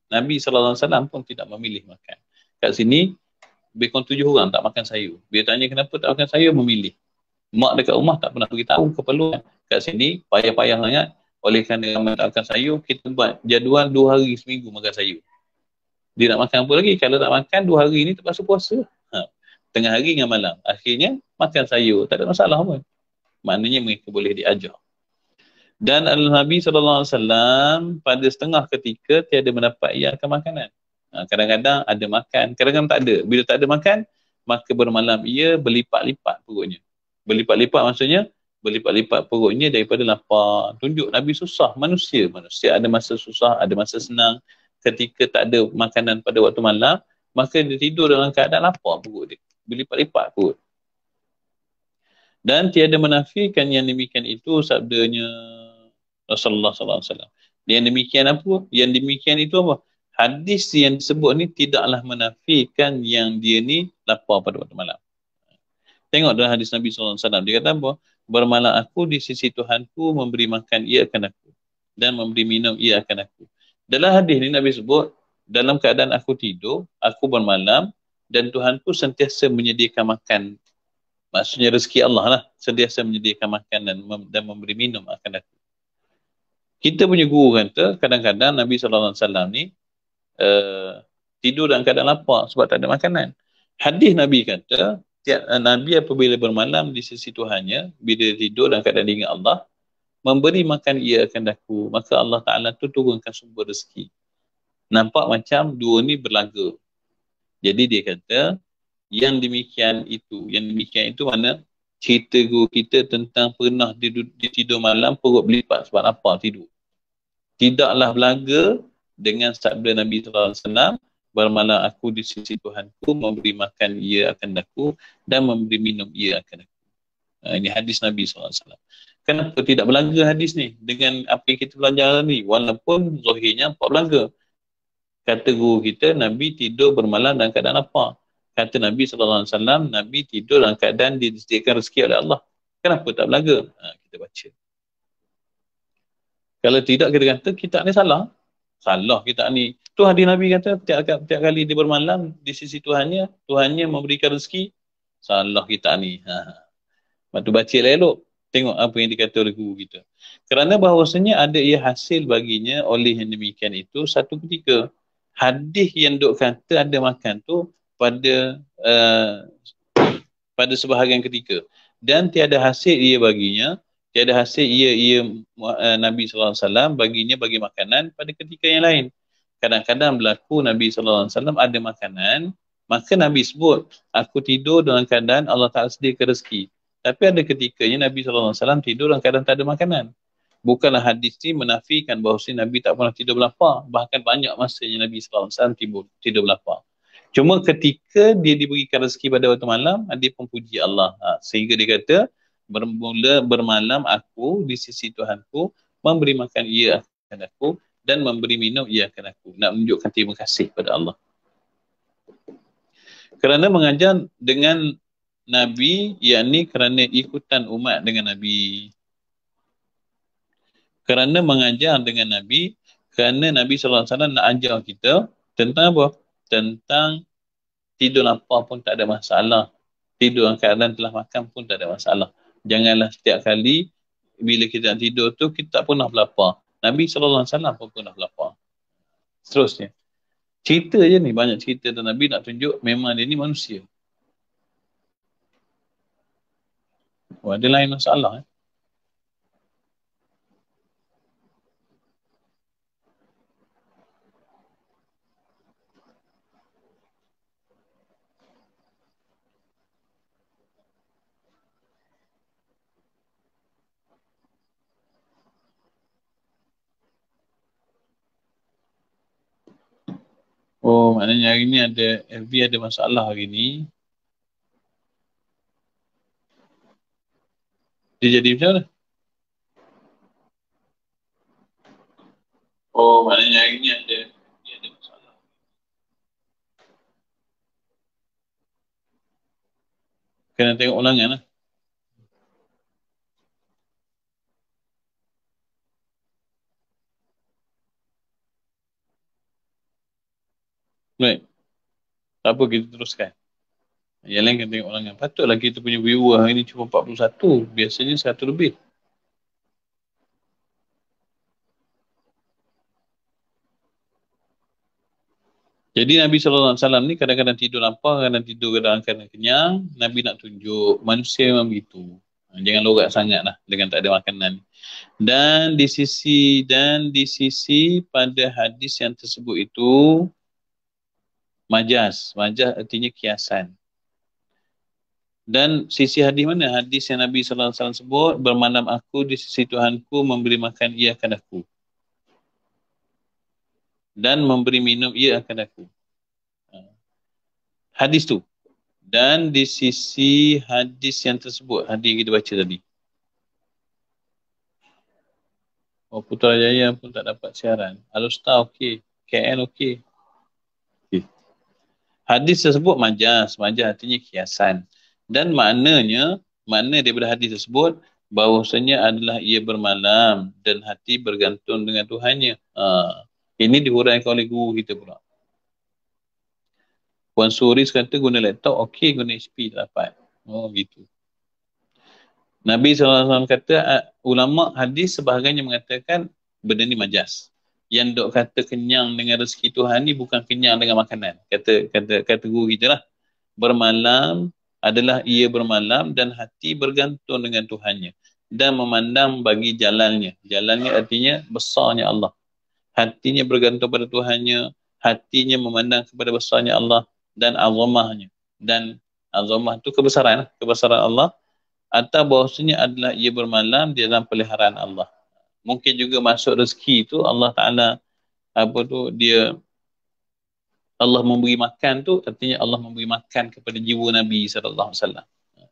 Nabi SAW pun tidak memilih makan. Kat sini, lebih kurang 7 orang tak makan sayur. Dia tanya kenapa tak makan sayur, memilih. Mak dekat rumah tak pernah beritahu keperluan. Kat sini, payah-payah sangat. Oleh kerana ramai tak makan sayur, kita buat jadual 2 hari seminggu makan sayur. Dia nak makan apa lagi? Kalau tak makan 2 hari ni terpaksa puasa. Tengah hari dengan malam. Akhirnya, makan sayur. Tak ada masalah pun. Maknanya mereka boleh diajar. Dan Nabi SAW pada setengah ketika tiada mendapat ia akan makanan. Kadang-kadang ada makan, kadang-kadang tak ada. Bila tak ada makan, maka bermalam ia berlipat-lipat perutnya. Berlipat-lipat maksudnya, berlipat-lipat perutnya daripada lapar. Tunjuk Nabi susah. Manusia ada masa susah, ada masa senang. Ketika tak ada makanan pada waktu malam, maka dia tidur dalam keadaan lapar perut dia. Berlipat-lipat perut. Dan tiada menafikan yang demikian itu sabdanya Rasulullah SAW. Yang demikian apa? Yang demikian itu apa? Hadis yang disebut ni tidaklah menafikan yang dia ni lapar pada waktu malam. Tengok dalam hadis Nabi SAW. Dia kata apa? Bermalam aku di sisi Tuhanku, memberi makan ia akan aku. Dan memberi minum ia akan aku. Dalam hadis ni Nabi sebut, dalam keadaan aku tidur, aku bermalam dan Tuhanku sentiasa menyediakan makan. Maksudnya rezeki Allah lah. Sentiasa menyediakan makan dan memberi minum akan aku. Kita punya guru kata, kadang-kadang Nabi SAW ni tidur dalam keadaan lapar sebab tak ada makanan. Hadis Nabi kata, Nabi apabila bermalam di sisi Tuhannya, bila tidur dalam keadaan ingat Allah, memberi makan ia akan daku, maka Allah Ta'ala tu turunkan sumber rezeki. Nampak macam dua ni berlaga. Jadi dia kata, yang demikian itu mana cerita guru kita tentang pernah dia tidur malam perut berlipat sebab lapar tidur. Tidaklah berlaga dengan sabda Nabi SAW, bermalam aku di sisi Tuhanku, memberi makan ia akan daku dan memberi minum ia akan daku. Ini hadis Nabi SAW. Kenapa tidak berlaga hadis ni dengan apa yang kita belajar ni? Walaupun zahirnya nampak berlaga. Kata guru kita, Nabi tidur bermalam dalam keadaan lapar. Kata Nabi SAW, Nabi tidur dalam keadaan disediakan rezeki oleh Allah. Kenapa tak berlaga? Kita baca. Kalau tidak, kita kata, kitab ni salah. Salah kitab ni. Tu hadis Nabi kata, tiap kali dia bermalam di sisi Tuhannya memberikan rezeki. Salah kitab ni. Lepas tu baca elok. Tengok apa yang dikata oleh guru kita. Kerana bahawasanya ada ia hasil baginya oleh yang demikian itu satu ketika. Hadis yang duk kata ada makan tu pada sebahagian ketika. Dan tiada hasil ia baginya, tiada hasil ia Nabi SAW baginya bagi makanan pada ketika yang lain. Kadang-kadang berlaku Nabi SAW ada makanan, maka Nabi sebut, aku tidur dalam keadaan Allah Ta'ala sediakan rezeki. Tapi ada ketikanya Nabi SAW tidur dalam keadaan tak ada makanan. Bukanlah hadis ni menafikan bahawa Nabi tak pernah tidur berlapar. Bahkan banyak masanya Nabi SAW tidur berlapar. Cuma ketika dia diberikan rezeki pada waktu malam, dia pun puji Allah. Sehingga dia kata, bermula bermalam aku di sisi Tuhanku, memberi makan ia akan aku, dan memberi minum ia akan aku. Nak menunjukkan terima kasih pada Allah. Kerana mengajar dengan Nabi, yakni kerana ikutan umat dengan Nabi. Kerana mengajar dengan Nabi, kerana Nabi SAW nak ajar kita tentang apa? Tentang tidur lapar pun tak ada masalah. Tidur dalam keadaan telah makan pun tak ada masalah. Janganlah setiap kali bila kita nak tidur tu, kita tak pernah berlapar. Nabi SAW pun pernah berlapar. Seterusnya. Cerita je ni, banyak cerita tentang Nabi nak tunjuk memang dia ni manusia. Ada lain masalah. Oh, maknanya hari ni ada FB ada masalah hari ni. Dia jadi macam mana? Oh, maknanya hari ni ada masalah. Kena tengok ulangan lah. Baik. Tak apa, kita teruskan. Yang lain kena tengok ulangan. Patutlah kita punya viewer hari ni cuma 41. Biasanya 100 lebih. Jadi Nabi SAW ni kadang-kadang tidur lapar, kadang-kadang tidur kadang-kadang kenyang. Nabi nak tunjuk manusia memang begitu. Jangan lorak sangat lah dengan tak ada makanan. Dan di sisi pada hadis yang tersebut itu majaz. Majaz artinya kiasan. Dan sisi hadis mana? Hadis yang Nabi SAW sebut, bermalam aku di sisi Tuhanku, memberi makan ia akan aku. Dan memberi minum ia akan aku. Hadis tu. Dan di sisi hadis yang tersebut, hadis yang kita baca tadi. Oh, Putrajaya pun tak dapat siaran. Al-Ustaz okey. KL okey. Hadis tersebut majaz. Majaz artinya kiasan. Dan makna daripada hadis tersebut, bahawasanya adalah ia bermalam dan hati bergantung dengan Tuhannya. Ini dihuraikan oleh guru kita pula. Puan Suris kata guna laptop, okey, guna HP tak dapat. Oh, gitu. Nabi SAW kata, ulama hadis sebahagiannya mengatakan benda ni majaz. Yang dok kata kenyang dengan rezeki Tuhan ni bukan kenyang dengan makanan. Kata guru kita lah. Bermalam adalah ia bermalam dan hati bergantung dengan Tuhannya. Dan memandang bagi jalannya. Jalannya artinya besarnya Allah. Hatinya bergantung pada Tuhannya. Hatinya memandang kepada besarnya Allah dan azamahnya. Dan azamah itu kebesaran Allah. Atau bahawasanya adalah ia bermalam di dalam peliharaan Allah. Mungkin juga masuk rezeki itu Allah Ta'ala Allah memberi makan tu artinya Allah memberi makan kepada jiwa Nabi SAW.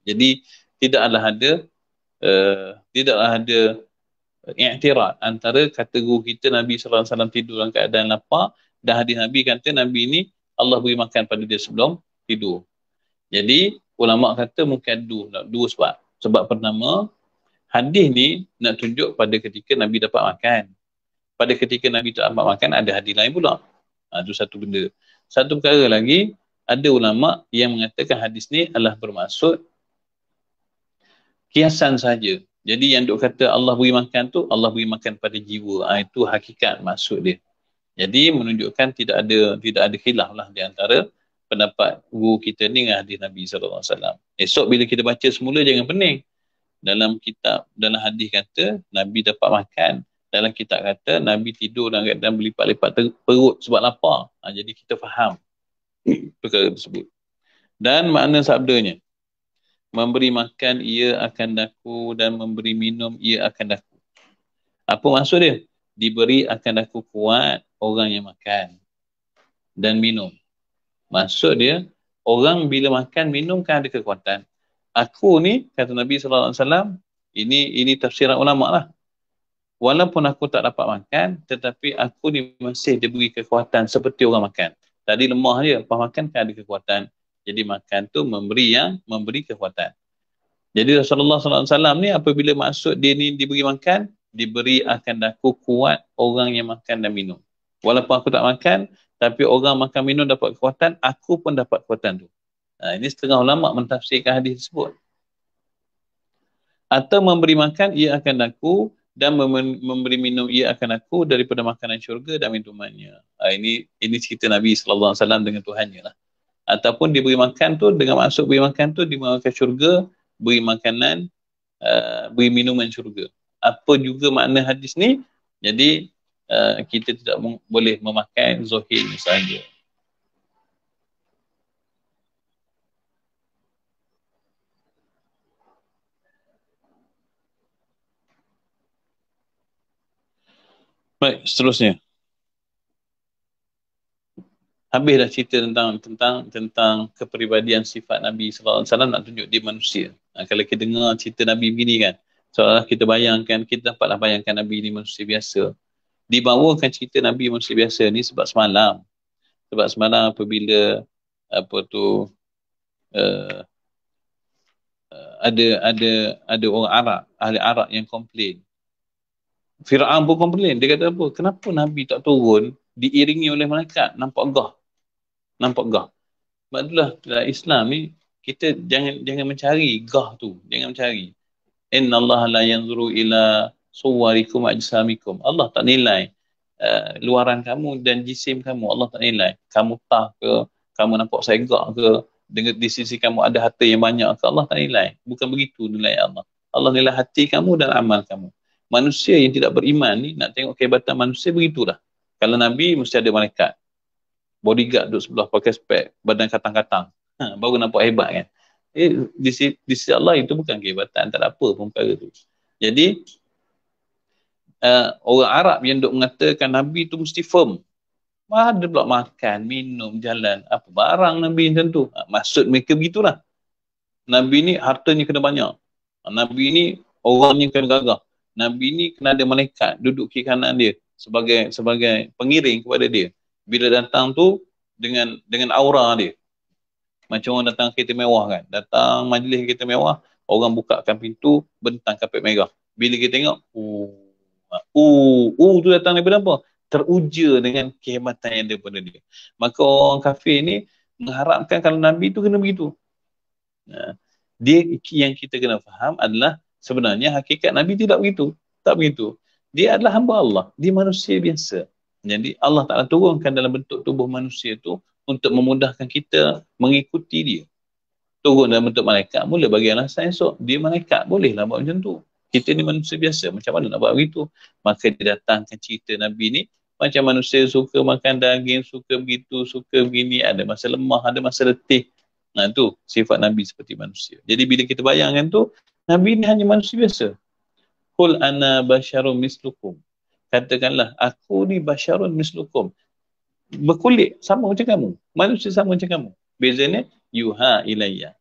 Jadi tidaklah ada i'tirad antara kata guru kita Nabi SAW tidur dalam keadaan lapar dan hadis Nabi kata Nabi ni Allah beri makan pada dia sebelum tidur. Jadi ulama kata mungkin dua sebab. Sebab pertama, hadis ni nak tunjuk pada ketika Nabi dapat makan. Pada ketika Nabi tak dapat makan, ada hadis lain pula. Itu satu benda. Satu perkara lagi, ada ulama yang mengatakan hadis ni adalah bermaksud kiasan saja. Jadi yang duk kata Allah beri makan tu, Allah beri makan pada jiwa. Itu hakikat maksud dia. Jadi menunjukkan tidak ada khilaf lah di antara pendapat guru kita ni dengan hadis Nabi SAW. Esok bila kita baca semula jangan pening. Dalam hadis kata Nabi dapat makan. Dalam kitab kata Nabi tidur dalam keadaan berlipat-lipat perut sebab lapar. Jadi kita faham perkara tersebut. Dan makna sabdanya, memberi makan ia akan daku dan memberi minum ia akan daku. Apa maksud dia? Diberi akan aku kuat orang yang makan dan minum. Maksud dia, orang bila makan minum kan ada kekuatan. Aku ni, kata Nabi SAW, ini tafsiran ulama lah. Walaupun aku tak dapat makan, tetapi aku ni masih diberi kekuatan seperti orang makan. Tadi lemah dia, lepas makan kan ada kekuatan. Jadi makan tu memberi kekuatan. Jadi Rasulullah SAW ni apabila maksud dia ni diberi makan, diberi akan aku kuat orang yang makan dan minum. Walaupun aku tak makan, tapi orang makan minum dapat kekuatan, aku pun dapat kekuatan tu. Ini setengah ulama mentafsirkan hadis tersebut. Atau memberi makan, ia akan aku, dan memberi minum, ia akan aku daripada makanan syurga dan minumannya. Ini cerita Nabi SAW dengan Tuhannya lah. Ataupun diberi makan tu, dengan maksud beri makan tu, diberi makan syurga, beri makanan, beri minuman syurga. Apa juga makna hadis ni? Jadi, kita tidak boleh memakai zahir sahaja. Baik, seterusnya. Habis dah cerita tentang kepribadian sifat Nabi SAW nak tunjuk dia manusia. Kalau kita dengar cerita Nabi begini kan, seolah kita bayangkan, kita dapatlah bayangkan Nabi ni manusia biasa. Dibawakan cerita Nabi manusia biasa ni sebab semalam apabila ada orang Arab, ahli Arab yang komplain. Fir'aun pun komplain. Dia kata apa? Kenapa Nabi tak turun diiringi oleh malaikat? Nampak gah. Sebab itulah dalam Islam ni kita jangan mencari gah tu. Jangan mencari. Inna Allah la yanzuru ila suwarikum ajsamikum. Allah tak nilai luaran kamu dan jisim kamu. Allah tak nilai. Kamu tah ke, kamu nampak segak ke, dengan di sisi kamu ada harta yang banyak ke, Allah tak nilai. Bukan begitu nilai Allah. Allah nilai hati kamu dan amal kamu. Manusia yang tidak beriman ni nak tengok kehebatan manusia begitulah. Kalau Nabi mesti ada malaikat. Bodyguard duduk sebelah pakai spek, badan katang-katang. Baru nampak hebat kan. Di sisi Allah itu bukan kehebatan, tak ada apa pun perkara tu. Jadi orang Arab yang duk mengatakan Nabi tu mesti firm. Ada pula makan, minum, jalan, apa barang Nabi macam tu. Maksud mereka begitulah. Nabi ni hartanya kena banyak. Nabi ni orangnya kena gagah. Nabi ni kena ada malaikat duduk kiri kanan dia sebagai pengiring kepada dia. Bila datang tu dengan aura dia. Macam orang datang kereta mewah kan. Datang majlis kereta mewah, orang bukakan pintu, bentang kapet merah. Bila kita tengok, tu datang daripada apa? Teruja dengan kehebatan yang ada pada dia. Maka orang kafir ni mengharapkan kalau Nabi tu kena begitu. Dia yang kita kena faham adalah sebenarnya hakikat Nabi tidak begitu. Tak begitu. Dia adalah hamba Allah. Dia manusia biasa. Jadi Allah Ta'ala turunkan dalam bentuk tubuh manusia tu untuk memudahkan kita mengikuti dia. Turun dalam bentuk malaikat, mula bagi alasan esok. Dia malaikat, bolehlah buat macam tu. Kita ni manusia biasa, macam mana nak buat begitu? Maka dia datangkan cerita Nabi ni, macam manusia suka makan daging, suka begitu, suka begini, ada masa lemah, ada masa letih. Nah tu sifat Nabi seperti manusia. Jadi bila kita bayangkan tu, Nabi ni hanya manusia biasa. Qul ana basyarun mislukum. Katakanlah, aku ni basyarun mislukum. Berkulit, sama macam kamu. Manusia sama macam kamu. Bezanya, yuha ilayya.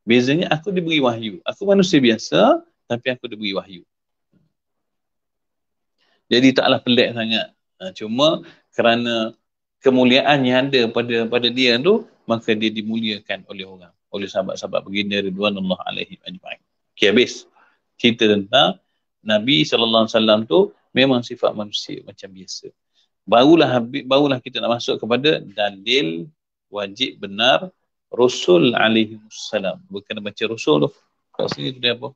Bezanya, aku diberi wahyu. Aku manusia biasa, tapi aku diberi wahyu. Jadi taklah pelik sangat. Cuma kerana kemuliaan yang ada pada dia tu, maka dia dimuliakan oleh orang. Oleh sahabat-sahabat baginda ridwanullah alaihim ajma'in. Okay, habis. Cerita tentang Nabi SAW tu memang sifat manusia macam biasa. Barulah kita nak masuk kepada dalil wajib benar Rasul alaihi wassalam. Bukan baca Rasul tu. Kat sini tu dia apa?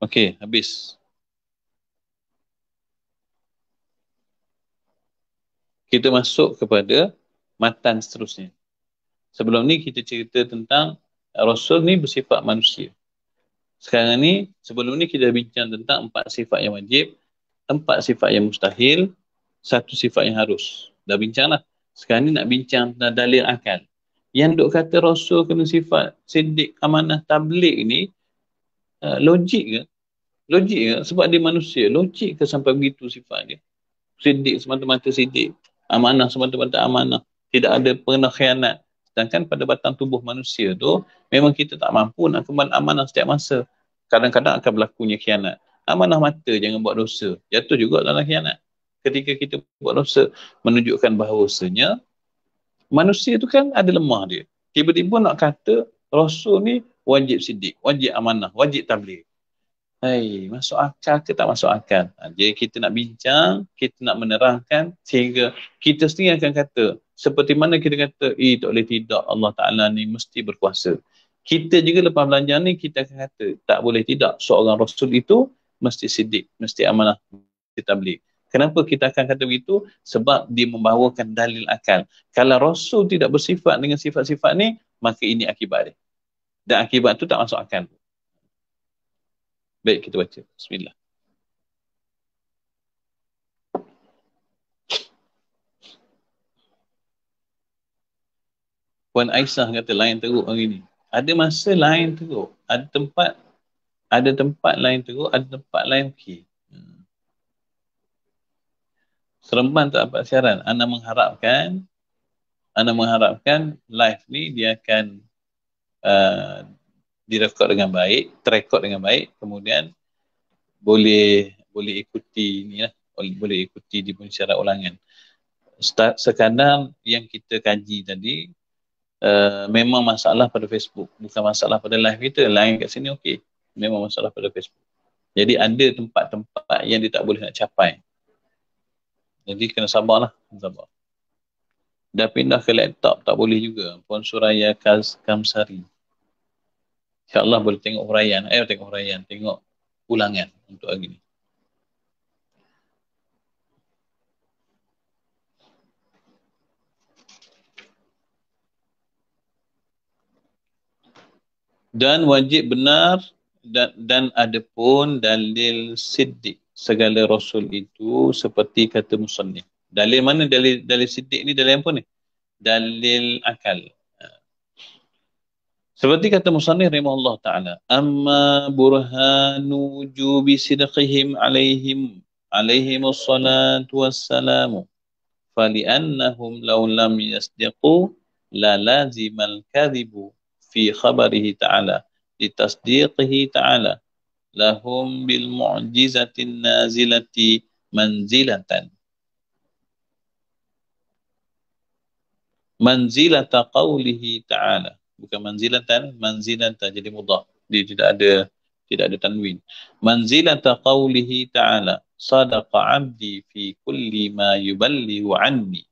Okey, habis. Kita masuk kepada matan seterusnya. Sebelum ni kita cerita tentang Rasul ni bersifat manusia. Sekarang ni, sebelum ni kita bincang tentang 4 sifat yang wajib, 4 sifat yang mustahil, 1 sifat yang harus. Dah bincang lah. Sekarang ni nak bincang tentang dalil akal. Yang duk kata Rasul kena sifat siddiq, amanah, tabligh ni, logik ke? Logik ke? Sebab dia manusia. Logik ke sampai begitu sifat dia? Sidik semata-mata sidik. Amanah semata-mata amanah. Tidak ada pernah khianat. Sedangkan pada batang tubuh manusia tu, memang kita tak mampu nak kembali amanah setiap masa. Kadang-kadang akan berlakunya khianat. Amanah mata, jangan buat dosa. Jatuh juga dalam khianat. Ketika kita buat dosa, menunjukkan bahawasanya manusia tu kan ada lemah dia. Tiba-tiba nak kata Rasul ni wajib sidik, wajib amanah, wajib tabligh. Hai, masuk akal ke tak masuk akal? Jadi kita nak bincang, kita nak menerangkan sehingga kita sendiri akan kata, seperti mana kita kata, tak boleh tidak, Allah Ta'ala ni mesti berkuasa. Kita juga lepas belajar ni, kita akan kata, tak boleh tidak, seorang Rasul itu mesti sidik, mesti amanah, mesti tabligh. Kenapa kita akan kata begitu? Sebab dia membawakan dalil akal. Kalau Rasul tidak bersifat dengan sifat-sifat ni, maka ini akibat dia. Dan akibat tu tak masuk akal. Baik, kita baca. Bismillah. Puan Aisyah kata lain teruk hari ni. Ada masa lain teruk. Ada tempat lain teruk, ada tempat lain okey. Seremban tak dapat siaran. Ana mengharapkan live ni dia akan direkod dengan baik, terekod dengan baik, kemudian boleh ikuti ni lah, boleh ikuti di pensiaran ulangan. Sekadar yang kita kaji tadi memang masalah pada Facebook, bukan masalah pada live kita. Lain kat sini okey, memang masalah pada Facebook. Jadi ada tempat-tempat yang dia tak boleh nak capai. Jadi kena sabarlah, sabar. Dah pindah ke laptop tak boleh juga. Puan Suraya Kamsari. InsyaAllah boleh tengok huraian. Tengok huraian, tengok ulangan untuk hari ni. Dan wajib benar dan ada pun dalil siddiq. Segala Rasul itu seperti kata musannif. Dalil mana? Dalil siddiq ni dalil apa ni? Dalil akal. Seperti kata musannif rahimahullah ta'ala. Amma burhanu wujubi sidqihim alaihim assalatu wassalamu. Fali'annahum law lam yasdiqu la lazimal kadhibu fi khabarihi ta'ala. Litasdiqihi ta'ala. Lahum bil mu'jizatin nazilati manzilatan. Manzilata qawlihi ta'ala. Bukan manzilatan, manzilatan jadi mudhaf. Dia tidak ada tanwin. Manzilata qawlihi ta'ala. Sadaqa 'abdi fi kulli ma yuballighu 'anni.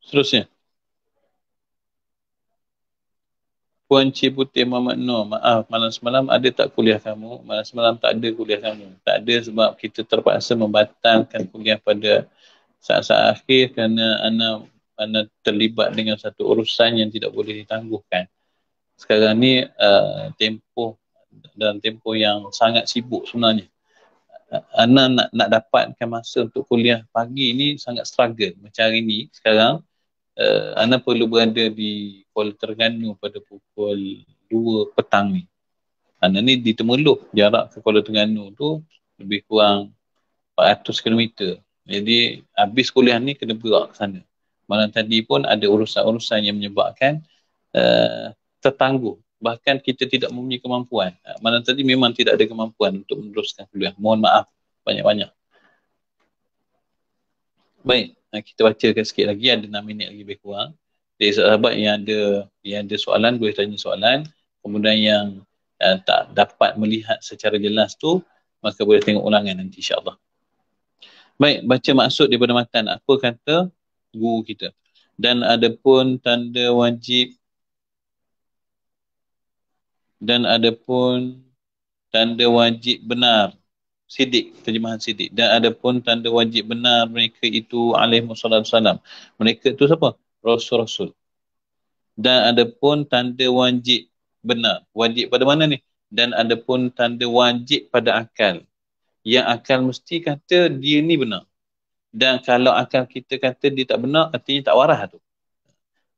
Seterusnya. Puan Cik Putih Muhammad Nur, maaf malam semalam ada tak kuliah kamu? Malam semalam tak ada kuliah kamu. Tak ada sebab kita terpaksa membatalkan kuliah pada saat-saat akhir kerana ana terlibat dengan satu urusan yang tidak boleh ditangguhkan. Sekarang ni dalam tempoh yang sangat sibuk sebenarnya. Ana nak dapatkan masa untuk kuliah pagi ni sangat struggle. Macam hari ni sekarang Ana perlu berada di Kuala Terengganu pada pukul 2 petang ni. Ana ni di Temerloh, jarak ke Kuala Terengganu tu lebih kurang 400 km. Jadi habis kuliah ni kena berak ke sana. Malam tadi pun ada urusan-urusan yang menyebabkan tertangguh. Bahkan kita tidak mempunyai kemampuan. Malam tadi memang tidak ada kemampuan untuk meneruskan kuliah. Mohon maaf banyak-banyak. Baik, kita bacakan sikit lagi, ada 6 minit lagi lebih kurang. Jadi sahabat yang ada soalan, boleh tanya soalan. Kemudian yang tak dapat melihat secara jelas tu, maka boleh tengok ulangan nanti insyaAllah. Baik, baca maksud daripada matan. Apa kata guru kita? Dan ada pun tanda wajib benar. Sidik, terjemahan sidik. Dan ada pun tanda wajib benar mereka itu alaihi wassalam. Mereka itu siapa? Rasul-Rasul. Dan ada pun tanda wajib benar. Wajib pada mana ni? Dan ada pun tanda wajib pada akal. Yang akal mesti kata dia ni benar. Dan kalau akal kita kata dia tak benar, artinya tak waras tu.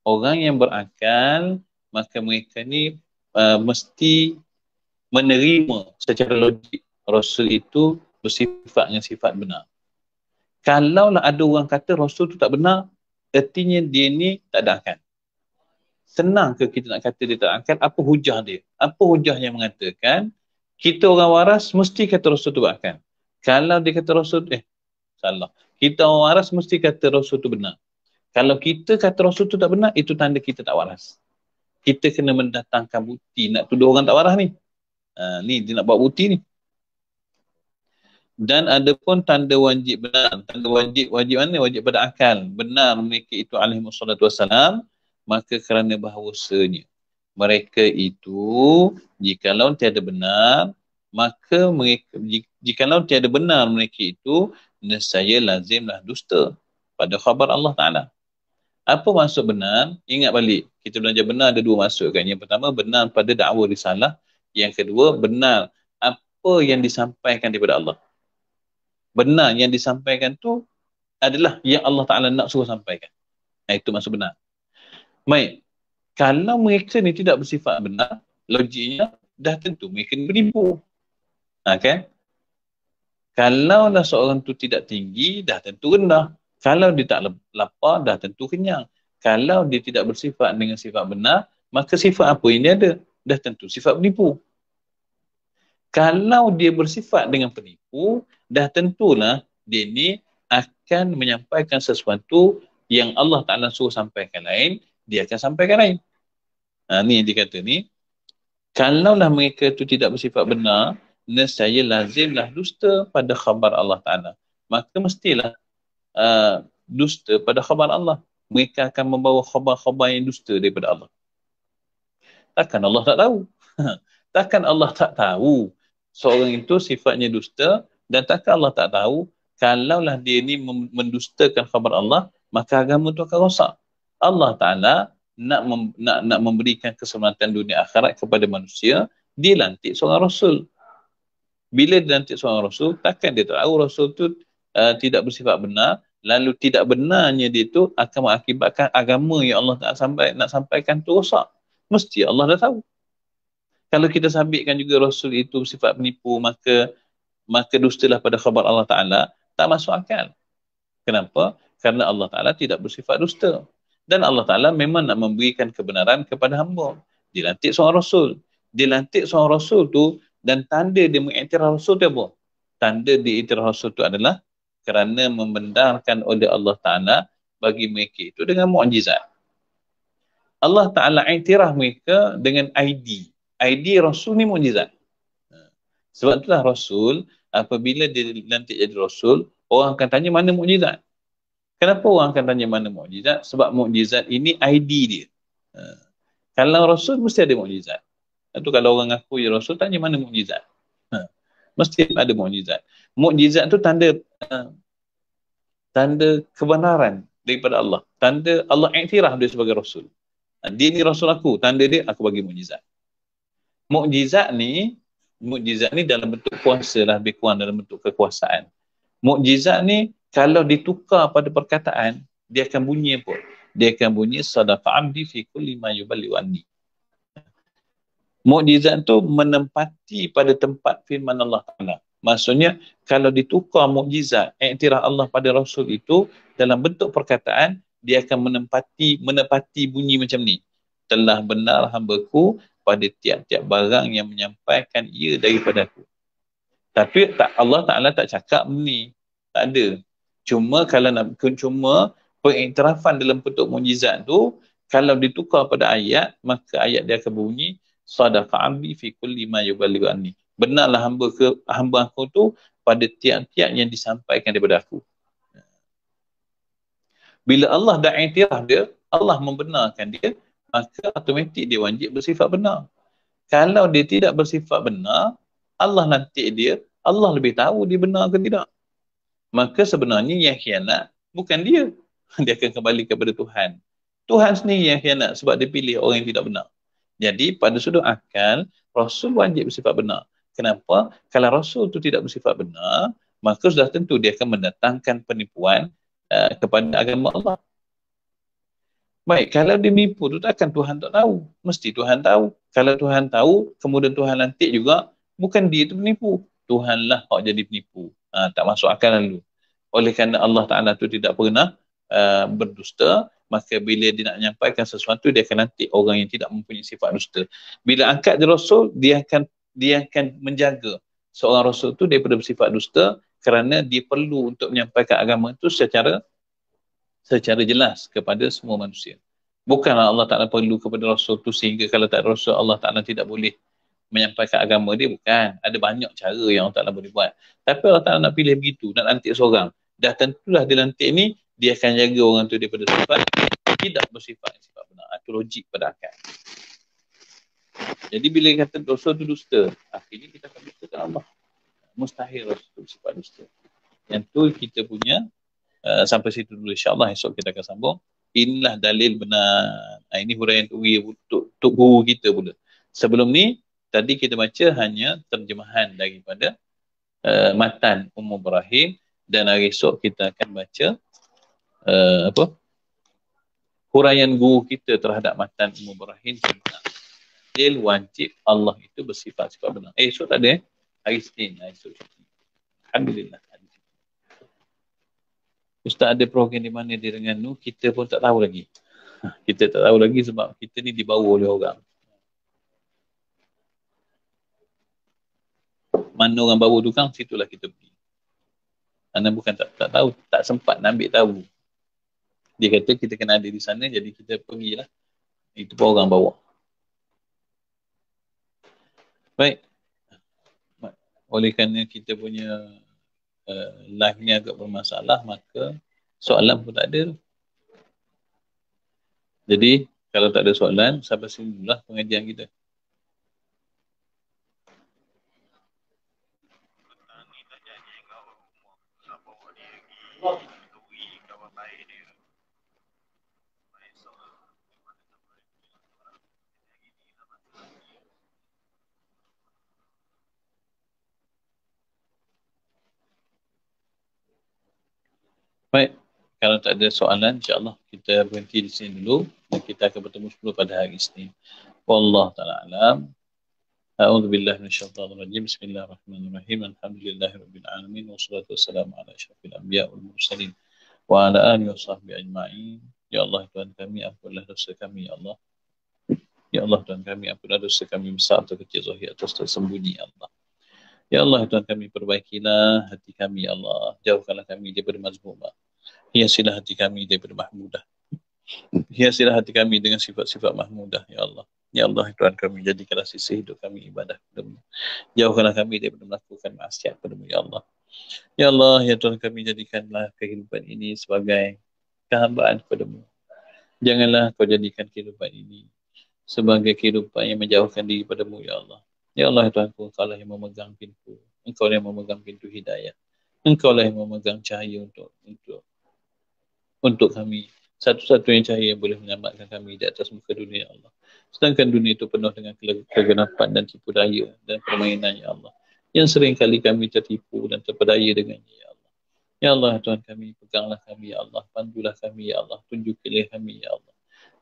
Orang yang berakal, maka mereka ni mesti menerima secara logik Rasul itu bersifat dengan sifat benar. Kalaulah ada orang kata Rasul tu tak benar, artinya dia ni tak ada akal. Senang ke kita nak kata dia tak ada akal? Apa hujah dia? Apa hujah yang mengatakan kita orang waras mesti kata Rasul tu berakal? Kalau dia kata Rasul salah. Kita orang waras mesti kata Rasul tu benar. Kalau kita kata Rasul tu tak benar, itu tanda kita tak waras. Kita kena mendatangkan bukti nak tuduh orang tak waras ni. Ni dia nak buat bukti ni. Dan ada pun tanda wajib benar. Tanda wajib mana? Wajib pada akal. Benar mereka itu alaihi wassalatu wassalam, maka kerana bahawasanya mereka itu jikalau tiada benar, maka mereka jikalau tiada benar mereka itu, nescaya lazimlah dusta pada khabar Allah Ta'ala. Apa maksud benar? Ingat balik. Kita belajar benar ada dua maksud kan. Yang pertama, benar pada dakwah risalah. Yang kedua, benar apa yang disampaikan daripada Allah. Benar yang disampaikan tu adalah yang Allah Ta'ala nak suruh sampaikan. Itu maksud benar. Baik. Kalau mereka ni tidak bersifat benar, logiknya dah tentu mereka ni penipu. Kan? Kalau dah seorang tu tidak tinggi, dah tentu rendah. Kalau dia tak lapar, dah tentu kenyang. Kalau dia tidak bersifat dengan sifat benar, maka sifat apa yang dia ada? Dah tentu sifat penipu. Kalau dia bersifat dengan penipu, dah tentulah dia ni akan menyampaikan sesuatu yang Allah Ta'ala suruh sampaikan lain, dia akan sampaikan lain. Ni yang dikata ni. Kalaulah mereka tu tidak bersifat benar, nescaya lazimlah dusta pada khabar Allah Ta'ala. Maka mestilah dusta pada khabar Allah. Mereka akan membawa khabar-khabar yang dusta daripada Allah. Takkan Allah tak tahu? Takkan Allah tak tahu seorang itu sifatnya dusta, dan takkan Allah tak tahu kalaulah dia ni mendustakan khabar Allah, maka agama tu akan rosak. Allah Ta'ala nak memberikan keselamatan dunia akhirat kepada manusia, dia lantik seorang Rasul. Bila dia lantik seorang Rasul, takkan dia tahu Rasul tu tidak bersifat benar, lalu tidak benarnya dia tu akan mengakibatkan agama yang Allah Ta'ala nak sampaikan tu rosak. Mesti Allah dah tahu. Kalau kita sabitkan juga Rasul itu sifat penipu, maka dustalah pada khabar Allah Ta'ala, tak masuk akal. Kenapa? Karena Allah Ta'ala tidak bersifat dusta. Dan Allah Ta'ala memang nak memberikan kebenaran kepada hamba. Dia lantik seorang Rasul. Dia lantik seorang Rasul tu, dan tanda dia mengiktiraf Rasul tu apa? Tanda dia iktiraf Rasul tu adalah kerana membenarkan oleh Allah Ta'ala bagi mereka itu dengan mukjizat. Allah Ta'ala iktiraf mereka dengan ID. ID Rasul ni mukjizat. Sebab itulah Rasul, apabila dia dilantik jadi Rasul, orang akan tanya mana mukjizat. Kenapa orang akan tanya mana mukjizat? Sebab mukjizat ini ID dia. Kalau Rasul mesti ada mukjizat. Itu kalau orang ngaku ya Rasul, tanya mana mukjizat. Mesti ada mukjizat. Mukjizat tu tanda kebenaran daripada Allah. Tanda Allah iktiraf dia sebagai Rasul. Dia ni Rasul aku, tanda dia aku bagi mukjizat. Mukjizat ni dalam bentuk kuasa lah, lebih kurang dalam bentuk kekuasaan. Mukjizat ni kalau ditukar pada perkataan, dia akan bunyi apa? Dia akan bunyi sadaqa abdi fi kulli ma yuballighu anni. Mukjizat tu menempati pada tempat firman Allah Ta'ala. Maksudnya kalau ditukar mukjizat iktiraf Allah pada Rasul itu dalam bentuk perkataan, dia akan menepati bunyi macam ni. Telah benar hamba-Ku pada tiap-tiap barang yang menyampaikan ia daripada aku. Tapi Allah Ta'ala tak cakap ni. Tak ada. Cuma pengiktirafan dalam bentuk mukjizat tu, kalau ditukar pada ayat, maka ayat dia akan bunyi sadaqa abdi fi kulli ma yuballighu anni. Benarlah hamba aku tu pada tiap-tiap yang disampaikan daripada aku. Bila Allah dah iktiraf dia, Allah membenarkan dia, maka automatik dia wajib bersifat benar. Kalau dia tidak bersifat benar, Allah lantik dia, Allah lebih tahu dia benar ke tidak. Maka sebenarnya yang khianat bukan dia. Dia akan kembali kepada Tuhan. Tuhan sendiri yang khianat sebab dia pilih orang yang tidak benar. Jadi pada sudut akal, Rasul wajib bersifat benar. Kenapa? Kalau Rasul tu tidak bersifat benar, maka sudah tentu dia akan mendatangkan penipuan kepada agama Allah. Baik, kalau dia menipu tu takkan Tuhan tak tahu. Mesti Tuhan tahu. Kalau Tuhan tahu, kemudian Tuhan lantik juga, bukan dia tu penipu. Tuhanlah yang jadi penipu. Tak masuk akal lalu. Oleh kerana Allah Ta'ala tu tidak pernah berdusta, maka bila dia nak menyampaikan sesuatu, dia akan lantik orang yang tidak mempunyai sifat dusta. Bila angkat dia Rasul, dia akan menjaga seorang Rasul tu daripada bersifat dusta, kerana dia perlu untuk menyampaikan agama itu secara jelas kepada semua manusia. Bukanlah Allah Ta'ala perlu kepada Rasul tu sehingga kalau tak ada Rasul, Allah Ta'ala tidak boleh menyampaikan agama dia. Bukan. Ada banyak cara yang Allah Ta'ala boleh buat. Tapi Allah Ta'ala nak pilih begitu, nak lantik seorang. Dah tentulah dia lantik ni, dia akan jaga orang tu daripada sifat tidak bersifat benar. Itu logik pada akal. Jadi bila kata Rasul tu dusta, akhirnya kita akan dustakan Allah. Mustahil Rasul tu bersifat dusta. Yang tu kita punya sampai situ dulu, insyaAllah esok kita akan sambung. Inilah dalil benar. Ini huraian untuk guru kita pula. Sebelum ni tadi kita baca hanya terjemahan daripada matan Ibrahim, dan hari esok kita akan baca huraian guru kita terhadap matan Ibrahim tentang dalil wajib Allah itu bersifat-sifat benar. Esok tak ada hari Isnin. Esok alhamdulillah. Ustaz ada program di mana di Terengganu, kita pun tak tahu lagi. Kita tak tahu lagi sebab kita ni dibawa oleh orang. Mana orang bawa tukang, situlah kita pergi. Anda bukan tak tahu, tak sempat nak ambil tahu. Dia kata kita kena ada di sana, jadi kita pergilah. Itu pun orang bawa. Baik. Oleh kerana kita punya live ni agak bermasalah, maka soalan pun tak ada. Jadi kalau tak ada soalan, sampai sini lah pengajian kita. Baik, kalau tak ada soalan, insyaAllah kita berhenti di sini dulu dan kita akan bertemu semula pada hari Isnin. Wallahu ta'ala alam. A'udzubillahi minasyaitonirrajim. Bismillahirrahmanirrahim. Alhamdulillahirabbil alamin wassalatu wassalamu ala asyrafil anbiya wal mursalin wa ala alihi washabbihi ajma'in. Ya Allah Tuhan kami, ampunilah dosa kami ya Allah. Ya Allah Tuhan kami, ampunilah dosa kami besar atau kecil, zahir atau tersembunyi ya Allah. Ya Allah Tuhan kami, perbaikilah hati kami ya Allah. Jauhkanlah kami daripada mazmumah. Hiasilah hati kami daripada mahmudah. Hiasilah hati kami dengan sifat-sifat mahmudah ya Allah. Ya Allah Tuhan kami, jadikanlah sisi hidup kami ibadah padamu. Jauhkanlah kami daripada melakukan maksiat padamu ya Allah. Ya Allah ya Tuhan kami, jadikanlah kehidupan ini sebagai kehambaan padamu. Janganlah kau jadikan kehidupan ini sebagai kehidupan yang menjauhkan diri padamu ya Allah. Ya Allah Tuhanku, Engkau lah yang memegang pintu. Engkau lah yang memegang pintu hidayah. Engkau lah yang memegang cahaya untuk kami. Satu-satunya cahaya yang boleh menyelamatkan kami di atas muka dunia ya Allah. Sedangkan dunia itu penuh dengan keganapan dan tipu daya dan permainan ya Allah, yang sering kali kami tertipu dan terpedaya dengannya ya Allah. Ya Allah Tuhan kami, peganglah kami ya Allah. Pandulah kami ya Allah. Tunjukilah kami ya Allah.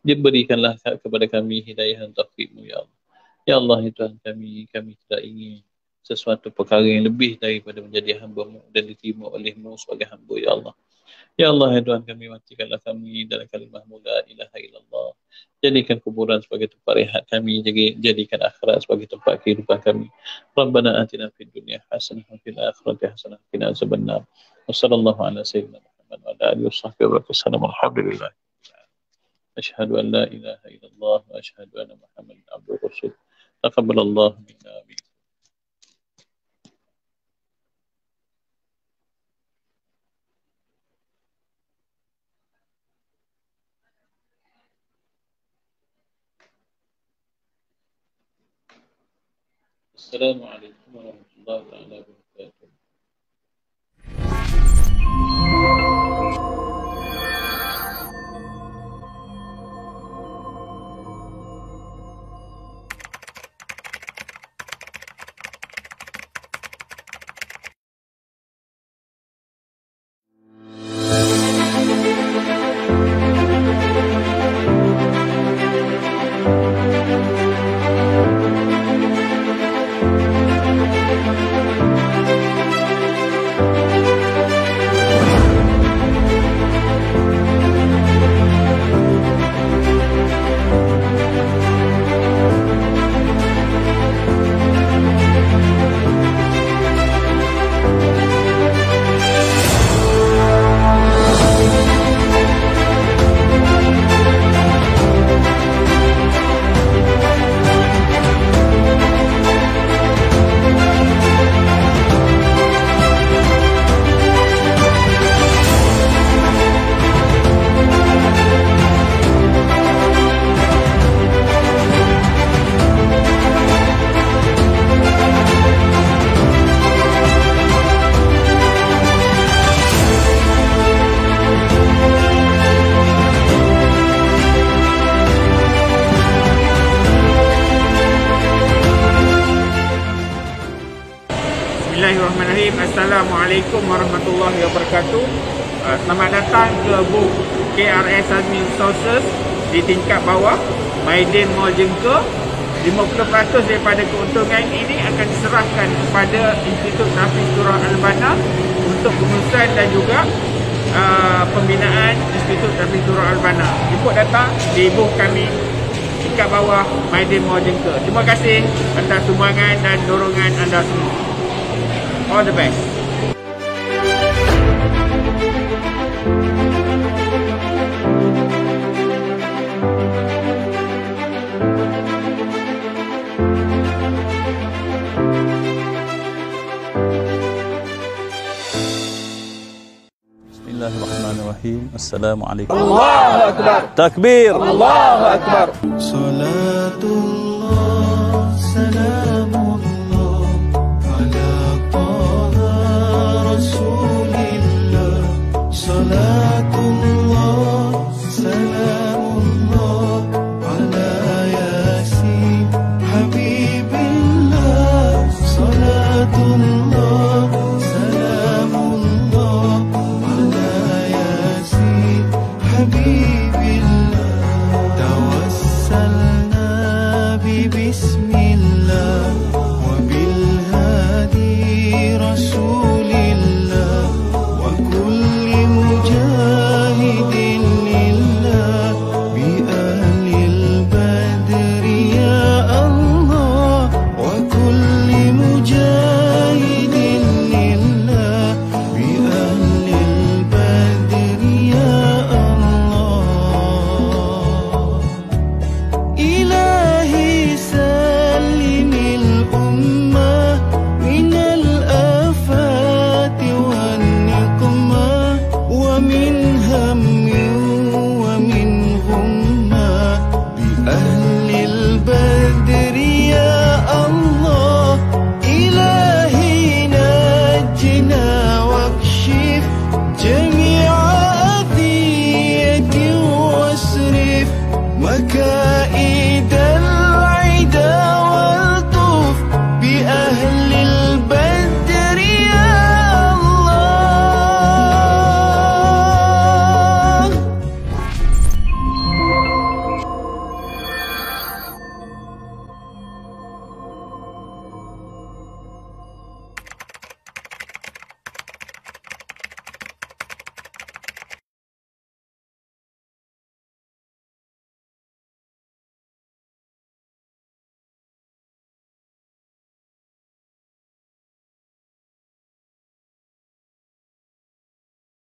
Dia berikanlah kepada kami hidayah dan taufik-Mu ya Allah. Ya Allah ya Tuhan kami tidak ingin sesuatu perkara yang lebih daripada menjadi hamba-Mu dan diterima oleh-Mu sebagai hamba ya Allah. Ya Allah ya Tuhan kami, matikanlah kami dalam kalimah-Mu la ilaha illallah. Jadikan kuburan sebagai tempat rehat kami, jadikan akhirat sebagai tempat kehidupan kami. Rabbana atina fid dunya hasanah wa fil akhirati hasanah wa qina azabannar. Wa sallallahu ala sayyidina Muhammad wa ala alihi washabbihi wasallam. Alhamdulillah. Asyhadu an la ilaha illallah wa asyhadu anna Muhammadan abduhu wa rasuluh. Taqabbalallahu minna amin. Assalamualaikum warahmatullahi wabarakatuh. Bismillahirrahmanirrahim. Assalamualaikum warahmatullahi wabarakatuh. Selamat datang ke booth KRS Azmi Resources di tingkat bawah Maidin Mall Jengka. 50% daripada keuntungan ini akan diserahkan kepada Institut Nafis Surah Al-Bana untuk pengurusan dan juga pembinaan Institut Nafis Surah Al-Bana. Jemput datang di booth kami tingkat bawah Maidin Mall Jengka. Terima kasih atas sumbangan dan dorongan anda semua. All the best. Bismillahirrahmanirrahim. Assalamualaikum. Allahu Akbar. Takbir. Allahu Akbar. Salatul